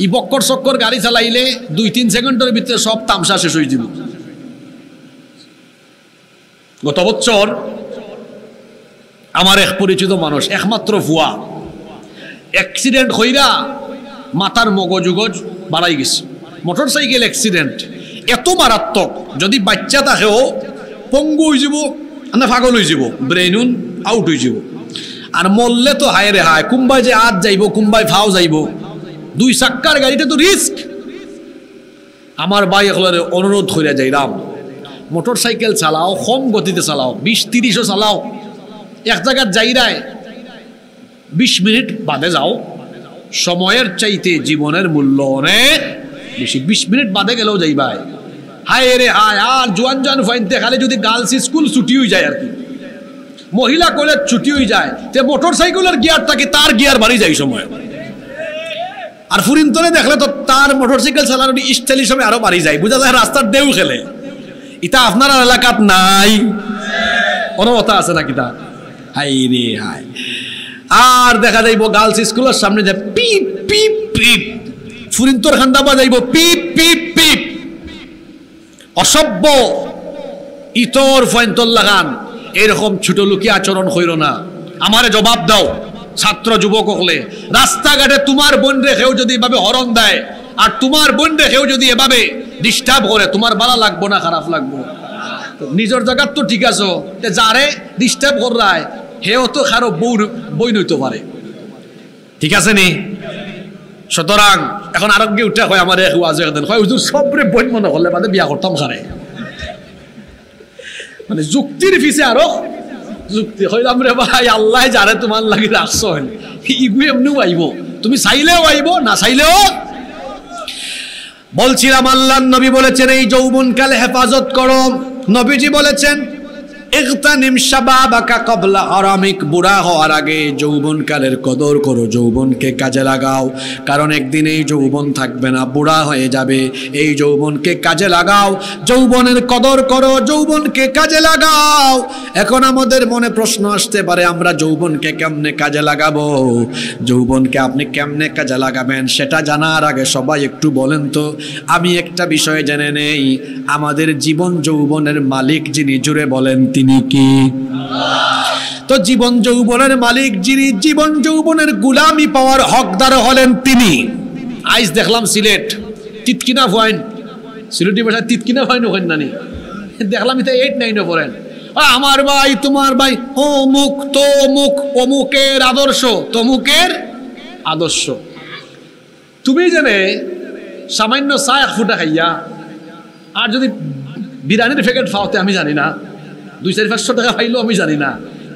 ই বক্কর চক্কর গাড়ি চালাইলে 2-3 সেকেন্ডের ভিতরে সব তামসা শেষ হয়ে যাব। গত বছর আমার এক পরিচিত মানুষ, একমাত্র ভুয়া, অ্যাক্সিডেন্ট হইরা মাথার মগজুগজ বাড়াই গেছে। মোটর সাইকেল অ্যাক্সিডেন্ট এত মারাত্মক, যদি বাচ্চা থাকেও পঙ্গু হয়ে যাব না পাগল হয়ে যাব, ব্রেইনুন আউট হয়ে যাব। আর মরলে তো হায় রে হায়, কুম্বাই যে আজ যাইব কুম্বাই ফাও যাইব, 2 চাক্কার গাড়িটা তো রিস্ক। আমার ভাই এগুলোর অনুরোধ করে যাইলাম, মোটর সাইকেল চালাও, কম গতিতে চালাও, 20-30ও চালাও, এক জায়গায় যাইরায় 20 মিনিট বাদে যাও। সময়ের চাইতে জীবনের মূল্য অনেক বেশি। 20 মিনিট বাদে গেলেও যাইবাই, হায় রে হায়। আর জোয়ান ফাইনতে খালি যদি গার্লস স্কুল ছুটি হয়ে যায় আর কি, মহিলা কলেজ ছুটি হয়ে যায়, তে মোটর সাইকেলের গিয়ার থাকে তার গিয়ার বাড়ি যায় সময়। আর ফুরিনতলে দেখলে তো তার মোটর সাইকেল চালানোর স্টাইল সময় আরো বাড়ি যায়, বোঝা যায় রাস্তার ঢেউ খেলে। এটা আপনার এলাকাত নাই, কোনো কথা আছে নাকি? তা হাই রে হাই। আর দেখা যাইব গার্লস স্কুলের সামনে যে পিপ পিপ পিপ, ফুরিন্তর খান্দা বাজাইব পিপ পিপ পিপ। অসভ্য ইতর ফয়ন্তর লাগান, এরকম ছোট লোকি আচরণ হইল না। আমারে জবাব দাও ছাত্র যুবক হলে, রাস্তাঘাটে তোমার বোন রেখেও যদি এভাবে হরণ দেয় আর তোমার বোন রেখেও যদি এভাবে ডিস্টার্ব করে, তোমার ভালো লাগবো না খারাপ লাগবো? নিজের জায়গার তো ঠিক আছো, যারে ডিস্টার্ব করায় হেও তো কারো বই নইতে পারে, ঠিক আছে নি? সুতরাং এখন আরোগ্য উঠে হয় আমার সবরে বই মনে করলে মানে বিয়া করতাম খারে, মানে যুক্তির পিছে আরো যুক্তি হইলাম রে ভাই। আল্লাহ যারে তোমার লাগি রাখছো ইগু এমনিও আইব, তুমি চাইলেও আইব না চাইলেও। বলছিলাম আল্লাহর নবী বলেছেন এই যৌবনকালে হেফাজত করো। নবীজি বলেছেন ইগতানিম শাবাবাকা ক্বাবলা হারামিক, বুড়া হওয়ার আগে যৌবনকালের কদর করো, যৌবনকে কাজে লাগাও, কারণ একদিন এই যৌবন থাকবে না, বুড়া হয়ে যাবে। এই যৌবনকে কাজে লাগাও, যৌবনের কদর করো, যৌবনকে কাজে লাগাও। এখন আমাদের মনে প্রশ্ন আসতে পারে আমরা যৌবনকে কেমনে কাজে লাগাবো? যৌবনকে আপনি কেমনে কাজে লাগাবেন সেটা জানার আগে সবাই একটু বলেন তো আমি একটা বিষয় জেনে নেই, আমাদের জীবন যৌবনের মালিক যিনি, জুড়ে বলেন তিনি কি? তো জীবন যৌবনের মালিক যিনি, জীবন যৌবনের গুলামি পাওয়ার হকদার হলেন তিনি। আইজ দেখলাম সিলেট তিতকিনা ফাইন, সিলেটি ভাষায় তিতকিনা ফাইন ওখানে নানি দেখলাম এটা 8-9 পড়েন। আমার ভাই তোমার ভাই অমুক তমুক, অমুকের আদর্শ তমুকের আদর্শ। তুমি জানে সামান্য চা 1 ফুটা খাইয়া আর যদি বিরিয়ানির প্যাকেট খাওয়াতে আমি জানি না 200-500 টাকা পাইলেও আমি জানি না,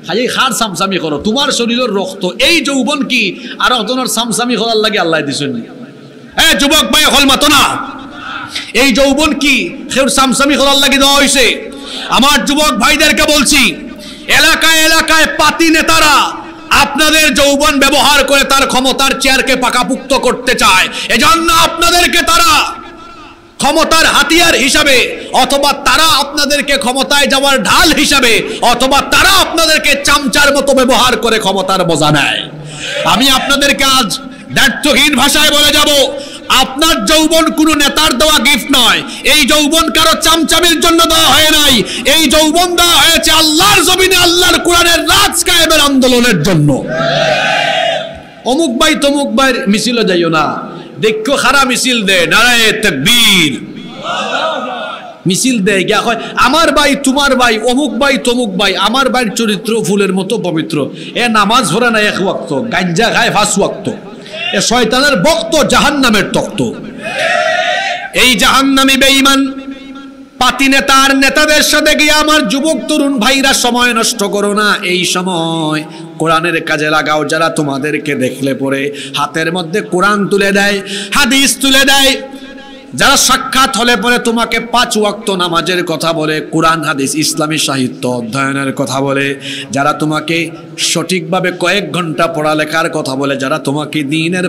খাই খার সামসামি করো, তোমার শরীরের রক্ত এই যৌবন কি আর অতনার সামসামি করার লাগে আল্লাহ দিছেন? হ্যাঁ যুবক ভাই হল মাতো না, এই যৌবন কি সেও সামসামি করার লাগে দেওয়া হয়েছে? আমার যুবক ভাইদেরকে বলছি, এলাকায় এলাকায় পাতি নেতারা আপনাদের যৌবন ব্যবহার করে তার ক্ষমতার চেয়ারকে পাকাপুক্ত করতে চায়। এজন্য আপনাদেরকে তারা ক্ষমতার হাতিয়ার হিসাবে, অথবা তারা আপনাদেরকে ক্ষমতায় যাওয়ার ঢাল হিসাবে, অথবা তারা আপনাদেরকে চামচার মতো ব্যবহার করে ক্ষমতার বোঝা নেয়। আমি আপনাদেরকে আজ দায়িত্বহীন ভাষায় বলে যাব, আপনার যৌবন কোনো নেতার দেওয়া গিফট নয়, এই যৌবন কারো চামচামির জন্য দেওয়া হয় নাই, এই যৌবন দেওয়া হয়েছে আল্লাহর জমিনে আল্লাহর কোরআনের রাজ কায়েমের আন্দোলনের জন্য। অমুক ভাই তমুক ভাই মিছিলে যাইও না, দেখো খারা মিছিল দে নারায়ে তাকবীর মিছিল দেয় গিয়া হয় আমার ভাই তোমার ভাই অমুক ভাই তমুক ভাই। আমার ভাইয়ের চরিত্র ফুলের মতো পবিত্র, এ নামাজ পড়ে না 1 ওয়াক্ত, গাঞ্জা খায় 5 ওয়াক্ত, এ শয়তানের ভক্ত, জাহান্নামের তক্ত। এই জাহান্নামী বেঈমান পাতি নেতার নেতাদের সাথে গিয়ে আমার যুবক তরুণ ভাইরা সময় নষ্ট করো না, এই সময় কোরআনের কাজে লাগাও। যারা তোমাদেরকে দেখলে পরে হাতের মধ্যে কোরআন তুলে দেয়, হাদিস তুলে দেয়, যারা সাক্ষাৎ হলে পরে তোমাকে 5 ওয়াক্ত নামাজের কথা বলে, কোরআন হাদিস ইসলামী সাহিত্য অধ্যয়নের কথা বলে, যারা তোমাকে সঠিকভাবে কয়েক ঘন্টা পড়ালেখার কথা বলে, যারা তোমাকে দিনের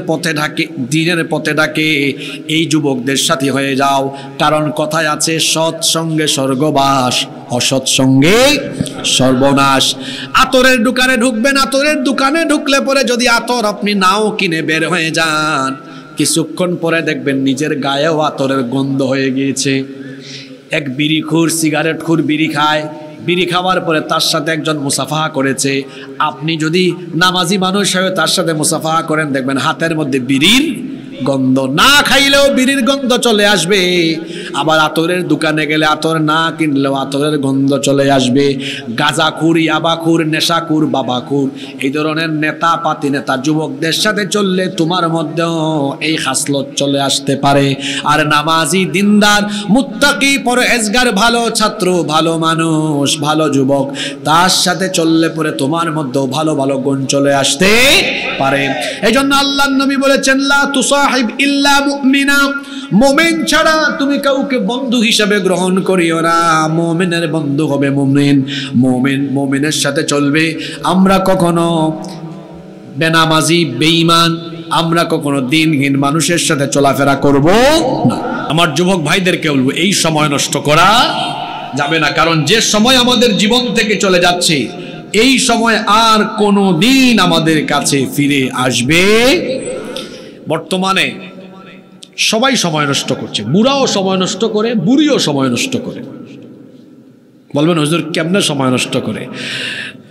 পথে ডাকে, এই যুবকদের সাথে হয়ে যাও। কারণ কথায় আছে সৎসঙ্গে স্বর্গবাস, অসৎ সঙ্গে সর্বনাশ। আতরের দোকানে ঢুকবেন, আতরের দোকানে ঢুকলে পরে যদি আতর আপনি নাও কিনে বের হয়ে যান, কিছুক্ষণ পরে দেখবেন নিজের গায়েও আতরের গন্ধ হয়ে গিয়েছে। এক বিড়িখোর সিগারেটখোর বিড়ি খায়, বিড়ি খাওয়ার পরে তার সাথে একজন মুসাফাহা করেছে, আপনি যদি নামাজি মানুষ হয়ে তার সাথে মুসাফাহা করেন দেখবেন হাতের মধ্যে বিড়ির গন্ধ, না খাইলেও বিড়ির গন্ধ চলে আসবে। আবার আতরের দোকানে গেলে আতর না কিনলেও আতরের গন্ধ চলে আসবে। গাঁজাখুর, ইয়াবাখুর, নেশাখুর, বাবাখুর, এই ধরনের নেতা পাতি নেতা যুবকদের সাথে চললে তোমার মধ্যেও এই খাসলত চলে আসতে পারে। আর নামাজি, দিনদার, মুত্তাকি, পরহেজগার, ভালো ছাত্র, ভালো মানুষ, ভালো যুবক, তার সাথে চললে পরে তোমার মধ্যেও ভালো ভালো গুণ চলে আসতে পারে। এই জন্য আল্লাহর নবী বলেছেন লা তুসাহিব ইল্লা মুমিনা, মুমিন ছাড়া তুমি কাউকে বন্ধু হিসাবে গ্রহণ করিও না। মুমিনের বন্ধু হবে মুমিন, মুমিন মুমিনের সাথে চলবে। আমরা কখনো বেনামাজি, বেঈমান, আমরা কখনো দিনহীন মানুষের সাথে চলাফেরা করব না। আমার যুবক ভাইদেরকে বলবো এই সময় নষ্ট করা যাবে না, কারণ যে সময় আমাদের জীবন থেকে চলে যাচ্ছে এই সময় আর কোনো দিন আমাদের কাছে ফিরে আসবে। বর্তমানে সবাই সময় নষ্ট করছে, বুড়াও সময় নষ্ট করে, বুড়িও সময় নষ্ট করে। বলবেন হুজুর কেমনে সময় নষ্ট করে?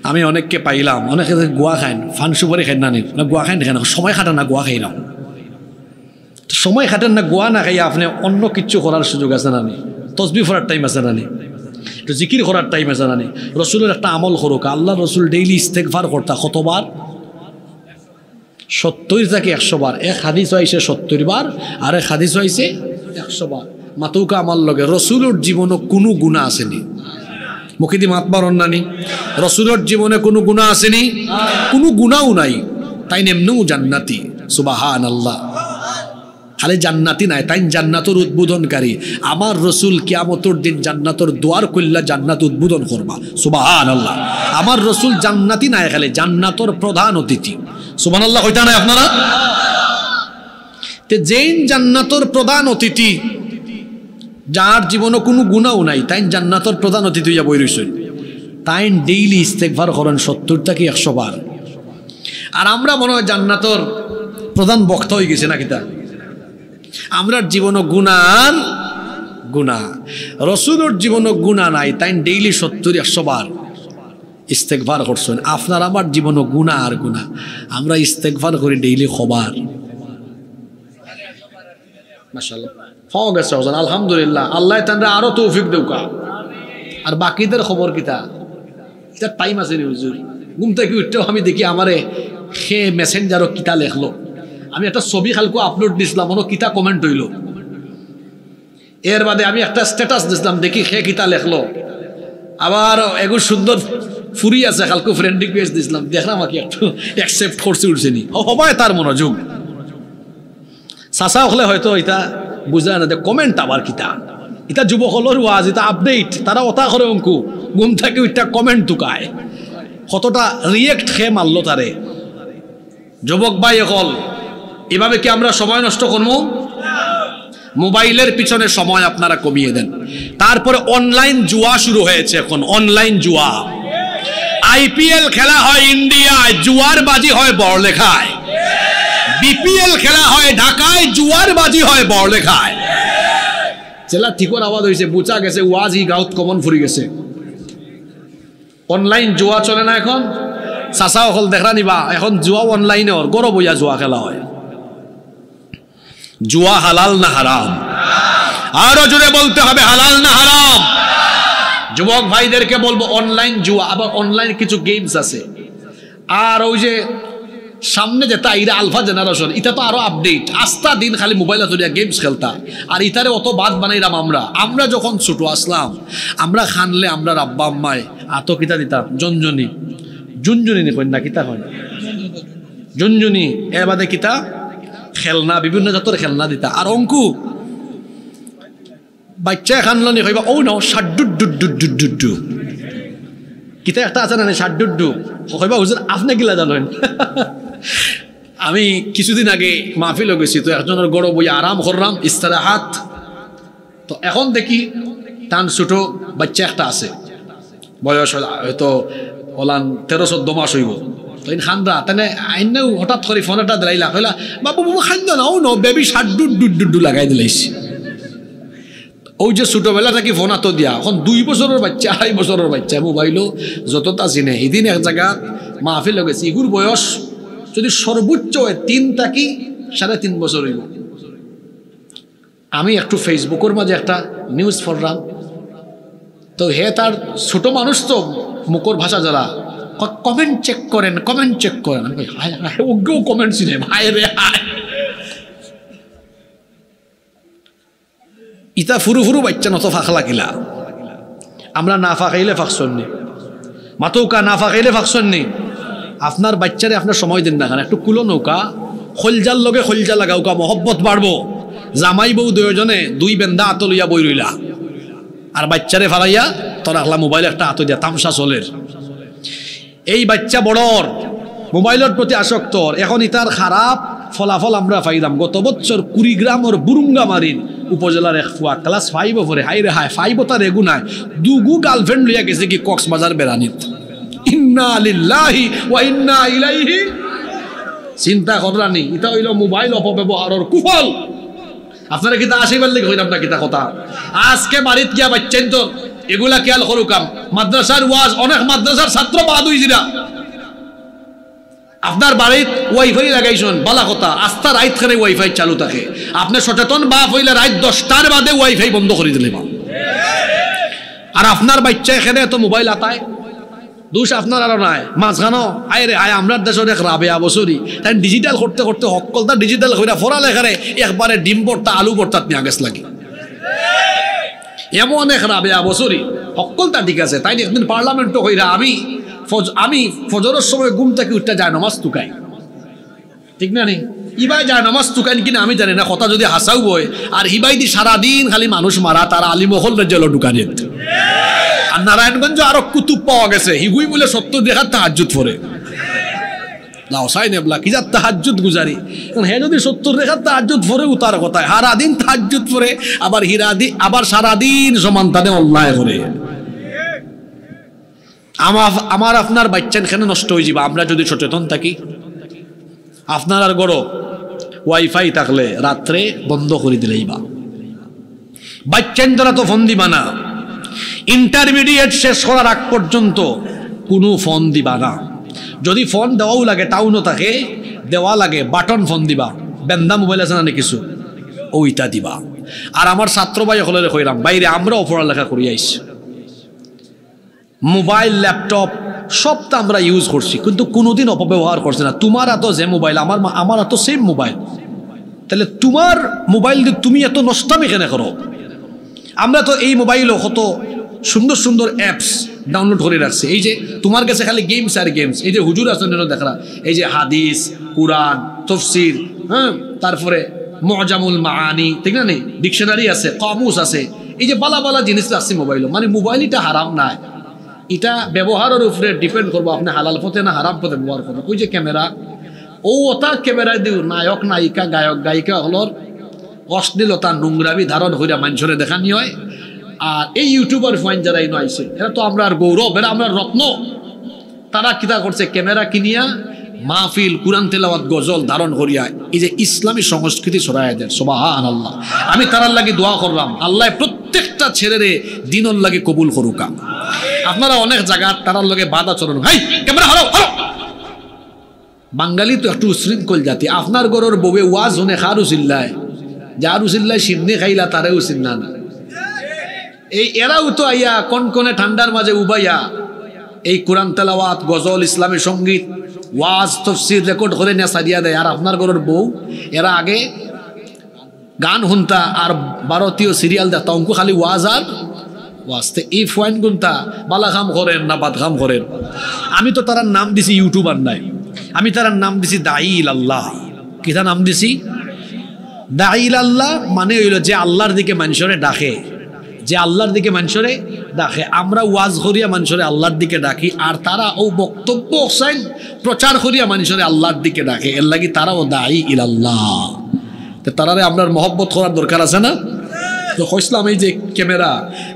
আমি অনেককে পাইলাম, অনেকে গোয়া খাইন, ফান সুপারি খাই না, গোয়া খাইন দেখেন, সময় খাটান না, গোয়া খাইলাম। সময় খাটেন না, গোয়া না খাইয়া আপনি অন্য কিচ্ছু করার সুযোগ আছে না? তসবি পড়ার টাইম আছে না? একটু জিকির করার টাইম আছে না? রসুলের একটা আমল করুক। আল্লাহ রসুল ডেইলি ইস্তেগফার করতা কতবার? 70 থেকে 100 বার। এক হাদিস হয়েছে 70 বার, আর এক হাদিস হয়েছে 100 বার। মাতুকা আমার লগে রসুলের জীবনে কোনো গুণা আসেনি। মুখিদি মাতবার অন্যানি রসুলের জীবনে কোনো গুণা আসেনি, কোনো গুণাও নাই, তাই নেমনেও জান্নাতি। সুবহানাল্লাহ। খালি জান্নাতি নাই, তাই জান্নাতের উদ্বোধনকারী। আমার রসুল কিয়ামতের দিন জান্নাতের দুয়ার খুললা জান্নাত উদ্বোধন করবা। সুবহানাল্লাহ। আমার রসুল জান্নাতি নাই, খালি জান্নাতের প্রধান অতিথি। সুবহানাল্লাহ কইতা নাই আপনারা? তে যেই জান্নাতের প্রধান অতিথি, যার জীবনে কোনো গুণাও নাই, তাই জান্নাতের প্রধান অতিথি হইয়া বই রইছেন, তাই ডেইলি ইস্তেগফার করেন 70 থেকে 100 বার। আর আমরা মনে হয় জান্নাতের প্রধান বক্তা হয়ে গেছে নাকি? তা আমরার জীবনে গুনার গুণা, রসুলের জীবনে গুণা নাই, তাই ডেইলি 70-100 বার ইস্তেগফার করছেন। আপনার আমার জীবনে গুণা আর গুণা, আমরা ইস্তেগফার করি ডেইলি খবর। মাশাআল্লাহ পাওয়া গেছে হুজুর, আলহামদুলিল্লাহ। আল্লাহ তাআলা আরো তৌফিক দেউকা। আর বাকিদের খবর কিতা? এটা টাইম আছে নি হুজুর? ঘুম থেকে উঠতেও আমি দেখি আমারে সে মেসেঞ্জারও কিতা লেখলো। আমি একটা ছবি খালকো আপলোড দিছিলাম, কোনো কিতা কমেন্ট হইল। এর বাদে আমি একটা স্ট্যাটাস দিছিলাম, দেখি সে কিতা লেখলো। আবার এগুলো সুন্দর ফুরি আছে খালকো ফ্রেন্ড রিকোয়েস্ট দিছিলাম, দেখলাম কি একটু অ্যাকসেপ্ট করছে উঠছে নি। হবাই তার মনোযোগ। চাচা হলে হয়তো এটা বুঝা না, কমেন্ট আবার কিতা। এটা যুবক হলের ওয়াজ, এটা আপডেট। তারা ওটা করে অঙ্কু ঘুম থেকে ওইটা কমেন্ট টুকায়, কতটা রিয়েক্ট খেয়ে মারলো তারে। যুবক ভাই হল, এভাবে কি আমরা সময় নষ্ট করবো? মোবাইলের পিছনে সময় আপনারা কমিয়ে দেন। তারপরে অনলাইন জুয়া শুরু হয়েছে এখন, অনলাইন জুয়া। IPL খেলা হয় ইন্ডিয়ায়, জুয়ার বাজি হয় বড়লেখায়। BPL খেলা হয় ঢাকায়, জুয়ার বাজি হয় বড়লেখায়। জেলা ঠিকর আওয়াজ হয়েছে, বুঝা গেছে ওয়াজ ই গাউত কমন ফুরি গেছে। অনলাইন জুয়া চলে না এখন? চাচা হল দেখা নিবা, এখন জুয়া অনলাইনে ওর গরব হইয়া জুয়া খেলা হয়। জুয়া হালাল না হারাম? আরো জোরে বলতে হবে, হালাল না হারাম? যুবক ভাইদেরকে বলবো অনলাইন জুয়া, আবার অনলাইন কিছু গেমস আছে। আর ওই যে সামনে যেটা ইরা আলফা জেনারেশন, এটা তো আরো আপডেট। আস্তা দিন খালি মোবাইলে ধরিয়া গেমস খেলতা, আর ইতারে অত বাদ বানাইলাম আমরা। আমরা যখন ছোট আসলাম, আমরা খানলে আমরা আব্বা আম্মায় আতো কিতা দিতাম, জঞ্জনি জুনজুনি নি কইন না কিতা হয়, জুনজুনি। এর বাদে কিতা খেলনা, বিভিন্ন জাতের খেলনা দিতা। আর অঙ্কু বাচ্চা খানলনি কইবা ও ন সাড্ডু কিতা একটা আছে না সাড্ডু, কইবা হুজুর আপনি গিলা জানেন। আমি কিছুদিন আগে মাহফিল গেছি, তো একজনের গড় বই আরাম করলাম, ইস্তেরাহাত। তো এখন দেখি টান ছোট বাচ্চা একটা আছে, বয়স হয়তো ওলান 13-14 মাস হইব। তো ইন খান্দা তাহলে আইনেও হঠাৎ করে ফোন একটা দিলাইলা, কইলা বাবু বাবু খান্দ না, ও ন বেবি সাড্ডু লাগাই দিলাইছি। ওই যে ছোটবেলা থাকি ফোন হাতো দিয়া, এখন 2 বছরের বাচ্চা, 2.5 বছরের বাচ্চা মোবাইলও যতটা চিনে। এদিন এক জায়গা মাহফিল গেছি, ইগুর বয়স যদি সর্বোচ্চ হয় 3 থেকে 3.5 বছর হইব। আমি একটু ফেসবুকের মাঝে একটা নিউজ পড়লাম, তো হে তার ছোট মানুষ তো মুখর ভাষা যারা কমেন্ট চেক করেন, কমেন্ট চেক করেন। ওকেও কমেন্ট চিনে, ভাই রে হায়। ইতা ফুরু ফুরু বাচ্চা নত ফাঁকলা কিলা, আমরা না ফাঁকাইলে ফাঁকছন্নি, মাতৌকা না ফাঁকাইলে ফাঁকছন্নি। আপনার বাচ্চারে আপনার সময় দিন না, একটু কুলো নৌকা, খলজার লগে খলজা লাগাওকা, মহব্বত বাড়বো। জামাই বউ দুজনে 2 বেন্দা আত লইয়া বই রইলা, আর বাচ্চারে ফালাইয়া তোর আখলা মোবাইল একটা আত দিয়া তামসা চলের। এই বাচ্চা বড়র মোবাইলের প্রতি আসক্ত। এখন ইতার খারাপ ফলাফল আমরা পাইলাম। গত বছর কুড়িগ্রামের বুরুঙ্গামারির উপজেলার এক ফুয়া ক্লাস 5 পরে, হাই রে হায় 5 তার এগু নাই, 2 গার্লফ্রেন্ড লইয়া গেছে কি কক্সবাজার বেড়ানিত। ইন্না লিল্লাহি ওয়া ইন্না ইলাইহি। চিন্তা করলানি এটা হইল মোবাইল অপব্যবহারের কুফল। আপনারা কিতা আসিবার লেগে হইলাম না কিতা কথা। আজকে বাড়িত গিয়া বাচ্চেন তো এগুলা খেয়াল করুকাম। মাদ্রাসার ওয়াজ অনেক মাদ্রাসার ছাত্র বাদ হইছিরা। আপনার বাড়িত ওয়াইফাই লাগাইছেন বালা কথা, আস্থা রাইত খানে ওয়াইফাই চালু থাকে। আপনি সচেতন বাপ হইলে রাত 10টার বাদে ওয়াইফাই বন্ধ করে দিলে। আর আপনার বাচ্চা এখানে এত মোবাইল আতায়, দোষ আপনার আরো নাই। মাঝখানো আয় রে আয় আমরা দেশের এক রাবেয়া বছরই তাই ডিজিটাল করতে করতে সকলটা ডিজিটাল হইরা ফরা লেখারে একবারে ডিম ভর্তা আলু ভর্তা নিয়ে গেছ লাগে। এমন এক রাবেয়া বছরই সকলটা ঠিক আছে। তাই একদিন পার্লামেন্টও হইরা আমি ফজরের সময় ঘুম থেকে উঠতে যায় নামাজ তুকাই, ঠিক না নেই? ইবাই যায় নামাজ তুকাইন কিনা আমি জানি না, কথা যদি হাসাও বই। আর ইবাই দি সারাদিন খালি মানুষ মারা, তারা আলিমহল জেল ঢুকানি। আর নারায়ণগঞ্জ আরো কুতুব পাওয়া গেছে, হিগুই বলে 70 দেখার তাহাজ্জুদ পড়ে। লাউসাই নেবলা কি যা তাহাজ্জুদ গুজারি, কারণ হে যদি 70 দেখার তাহাজ্জুদ পড়ে উতার কথায় সারাদিন তাহাজ্জুদ পড়ে, আবার সারাদিন সমান্তানে অন্যায় করে। আমার আপনার বাচ্চা এখানে নষ্ট হয়ে যাবে আমরা যদি সচেতন থাকি। আপনার আর গড় ওয়াইফাই থাকলে রাত্রে বন্ধ করে দিলেই বা বাচ্চান দ্বারা তো ফোন দিবা না। ইন্টারমিডিয়েট শেষ করার আগ পর্যন্ত কোনো ফোন দিবা না। যদি ফোন দেওয়াও লাগে টাউনও থাকে দেওয়া লাগে বাটন ফোন দিবা। বেন্দা মোবাইল আছে না কিছু ওইটা দিবা। আর আমার ছাত্র ভাই হলে কইলাম বাইরে আমরাও পড়ালেখা করি আইছি, মোবাইল ল্যাপটপ সব তো আমরা ইউজ করছি কিন্তু কোনোদিন অপব্যবহার করছি না। তোমার এত যে মোবাইল আমার এত সেম মোবাইল, তাহলে তোমার মোবাইল দিয়ে তুমি এত নষ্টামি কেন করো? আমরা তো এই মোবাইলও কত সুন্দর সুন্দর অ্যাপস ডাউনলোড করে রাখছি। এই যে তোমার কাছে খালি গেমস আর গেমস, এই যে হুজুর আসেন দেখা, এই যে হাদিস কুরআন তফসির, হ্যাঁ, তারপরে মুআজামুল মাআনি, ঠিক না নেই, ডিকশনারি আছে, কামুস আছে, এই যে বালা বালা জিনিস আছে মোবাইল। মানে মোবাইল এটা হারাম নাই, এটা ব্যবহারের উপরে ডিপেন্ড করবো আপনি হালাল পথে না হারাম পথে ব্যবহার করবেন। ওই যে ক্যামেরা, ও ওটা ক্যামেরা দিও নায়ক নায়িকা গায়ক গায়িকা হলর অশ্লীলতা নোংরামি ধারণ হইয়া মানুষরে দেখানি হয়। আর এই ইউটিউবার ফাইন যারা এই নয়ছে এরা তো আমরা গৌরব, এরা আমরা রত্ন। তারা কিতা করছে ক্যামেরা কিনিয়া মাহফিল কুরআন তেলাওয়াত গজল ধারণ করিয়া এই যে ইসলামী সংস্কৃতি ছড়াইয়া দেয়। সুবহানাল্লাহ। আমি তারার লাগি দোয়া করলাম আল্লাহ প্রত্যেকটা ছেলেরে দিনর লাগে কবুল করুকা। আপনারা অনেক জায়গা তারার লগে বাধা চরণ, হাই ক্যামেরা হারাও হারাও। বাঙালি তো একটু উশৃঙ্খল জাতি। আপনার ঘরের বউয়ে ওয়াজ শুনে খারু চিল্লায়, যারু চিল্লায় সিমনি খাইলা তারেও চিন্না না। এই এরাও তো আইয়া কনকনে ঠান্ডার মাঝে উবাইয়া এই কোরআন তেলাওয়াত গজল ইসলামী সঙ্গীত ওয়াজ তফসির রেকর্ড করে নিয়ে সারিয়া দেয়। আর আপনার ঘরের বউ এরা আগে গান শুনতা আর ভারতীয় সিরিয়াল দেখতা, অঙ্কু খালি ওয়াজ আর ওয়াজতে। এই পয়েন্ট গুনতা বালা খাম করেন না বাদ খাম করেন। আমি তো তার নাম দিছি ইউটিউবার নাই, আমি তার নাম দিছি দাঈ ইলাল্লাহ। কিতা নাম দিছি? দাঈ ইলাল্লাহ। মানে হইল যে আল্লাহর দিকে মানুষরে ডাকে, যে আল্লাহর দিকে মানুষরে ডাকে। আমরা ওয়াজ করিয়া মানুষরে আল্লাহর দিকে ডাকি, আর তারা ও বক্তব্য প্রচার করিয়া মানুষরে আল্লাহর দিকে ডাকে। এর লাগি তারাও দাঈ ইলাল্লাহ। তারারে আপনার মহব্বত করার দরকার আছে না? তো কইসলাম এই যে ক্যামেরা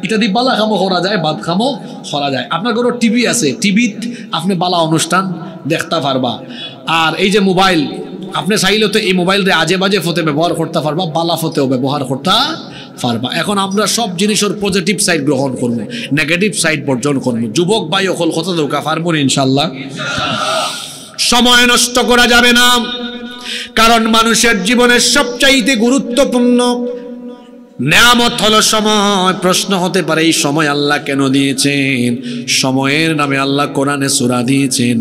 এটা দিয়ে বালা খামো করা যায়, বাদ খামো করা যায়। আপনার ঘরে টিভি আছে, টিভিত আপনি বালা অনুষ্ঠান দেখতে পারবা। আর এই যে মোবাইল আপনি চাইলে তো এই মোবাইলরে আজে বাজে ফতে ব্যবহার করতে পারবা, বালা ফতেও ব্যবহার করতে পারবা। এখন আমরা সব জিনিসের পজিটিভ সাইড গ্রহণ করবো, নেগেটিভ সাইড বর্জন করবো। যুবক ভাই অকল কথা দৌকা পারবো ইনশাল্লাহ। সময় নষ্ট করা যাবে না, কারণ মানুষের জীবনের সবচাইতে গুরুত্বপূর্ণ নেয়ামত হলো সময়। প্রশ্ন হতে পারে এই সময় আল্লাহ কেন দিয়েছেন? সময়ের নামে আল্লাহ কোরআনে সূরা দিয়েছেন,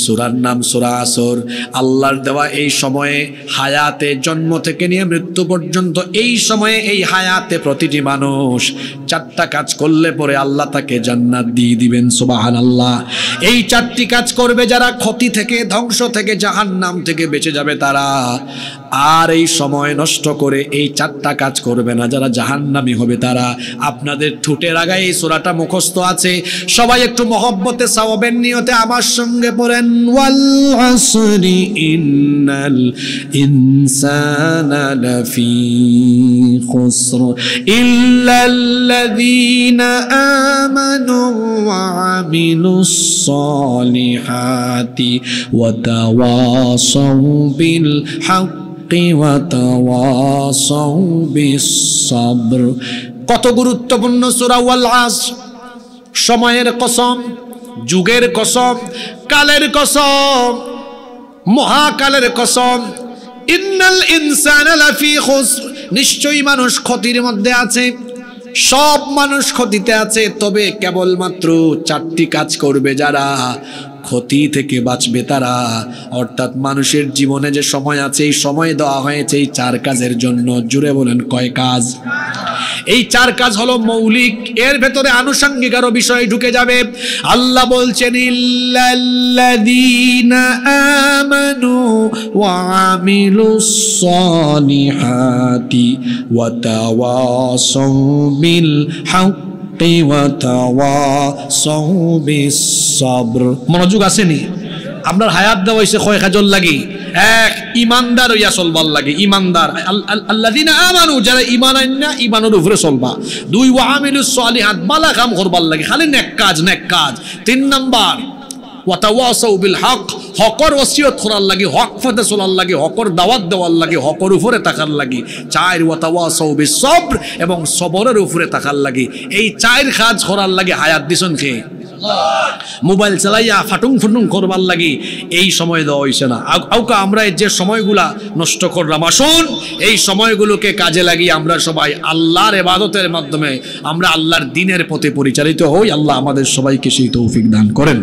সূরার নাম সূরা আসর। আল্লাহর দেওয়া এই সময়ে হায়াতে জন্ম থেকে নিয়ে মৃত্যু পর্যন্ত এই সময়ে এই হায়াতে প্রতিটি মানুষ 4টা কাজ করলে পরে আল্লাহ তাকে জান্নাত দিয়ে দিবেন। সুবহানাল্লাহ। এই 4টি কাজ করবে যারা ক্ষতি থেকে, ধ্বংস থেকে, জাহান্নাম থেকে বেঁচে যাবে তারা। আর এই সময় নষ্ট করে এই 4টা কাজ করবে না, যারা জাহান্নামী হবে তারা। আপনাদের ঠোঁটের আগায় এই সূরাটা মুখস্থ আছে, সবাই একটু মহব্বতে সওয়াবের নিয়তে আমার সঙ্গে পড়েন, ওয়াল আসরি ইন্নাল ইনসানা লাফি খুসর ইল্লাল্লাযীনা আমানু ওয়া আমিলুস সালিহাতি ওয়া তাওয়াসাউ বিল হক ওয়া তাওয়াসাউ বিস সাবর। কত গুরুত্বপূর্ণ সূরা ওয়াল আসর। সময়ের কসম, যুগের কসম, কালের কসম, মহাকালের কসম। ইন্নাল ইনসানা লাফি খুসর, নিশ্চয়ই মানুষ ক্ষতির মধ্যে আছে, সব মানুষ ক্ষতিতে আছে। তবে কেবলমাত্র 4টি কাজ করবে যারা, ক্ষতি থেকে বাঁচবে তারা। অর্থাৎ মানুষের জীবনে যে সময় আছে, এই সময় দেওয়া হয়েছে এই 4 কাজের জন্য। জুড়ে বলেন কয় কাজ? এই 4 কাজ হলো মৌলিক, এর ভেতরে আনুষঙ্গিক আরো বিষয় ঢুকে যাবে। আল্লাহ বলছেন ইল্লাল্লাযীনা আমানু ওয়া আমিলুস সালিহাতি ওয়া তাওয়াসাউ বিল হক ওয়া তাওয়াসাউ বিস সাবর। মনোযোগ আসেনি? আপনার হায়াত দেওয়া হয়েছে কয় কাজল লাগি? এক, ইমানদার হইয়া চলবার লাগে। ইমানদার আল্লাযীনা আমানু, যারা ঈমান আননা ঈমানের উপরে চলবা। 2, ওয়া আমিলুস সালিহাত, ভালো কাম করবার লাগে, খালি নেক কাজ নেক কাজ। 3 নাম্বার ওয়া তাওয়াসাউ বিল হক, হকর ওসিয়ত করার লাগে, হক পথে চলার লাগে, হকর দাওয়াত দেওয়ার লাগে, হকর উপরে থাকার লাগে। 4, ওয়া তাওয়াসাউ বিস সবর, এবং সবরের উপরে থাকার লাগে। এই 4 কাজ করার লাগে হায়াত দিছেন কে? মোবাইল চালাইয়া ফাটুং ফুটুং করবার লাগি এই সময় দেওয়া হয়েছে না। আউকা আমরা যে সময়গুলা নষ্ট করলাম, আসুন এই সময়গুলোকে কাজে লাগিয়ে আমরা সবাই আল্লাহর ইবাদতের মাধ্যমে আমরা আল্লাহর দ্বীনের পথে পরিচালিত হই। আল্লাহ আমাদের সবাইকে সেই তৌফিক দান করেন।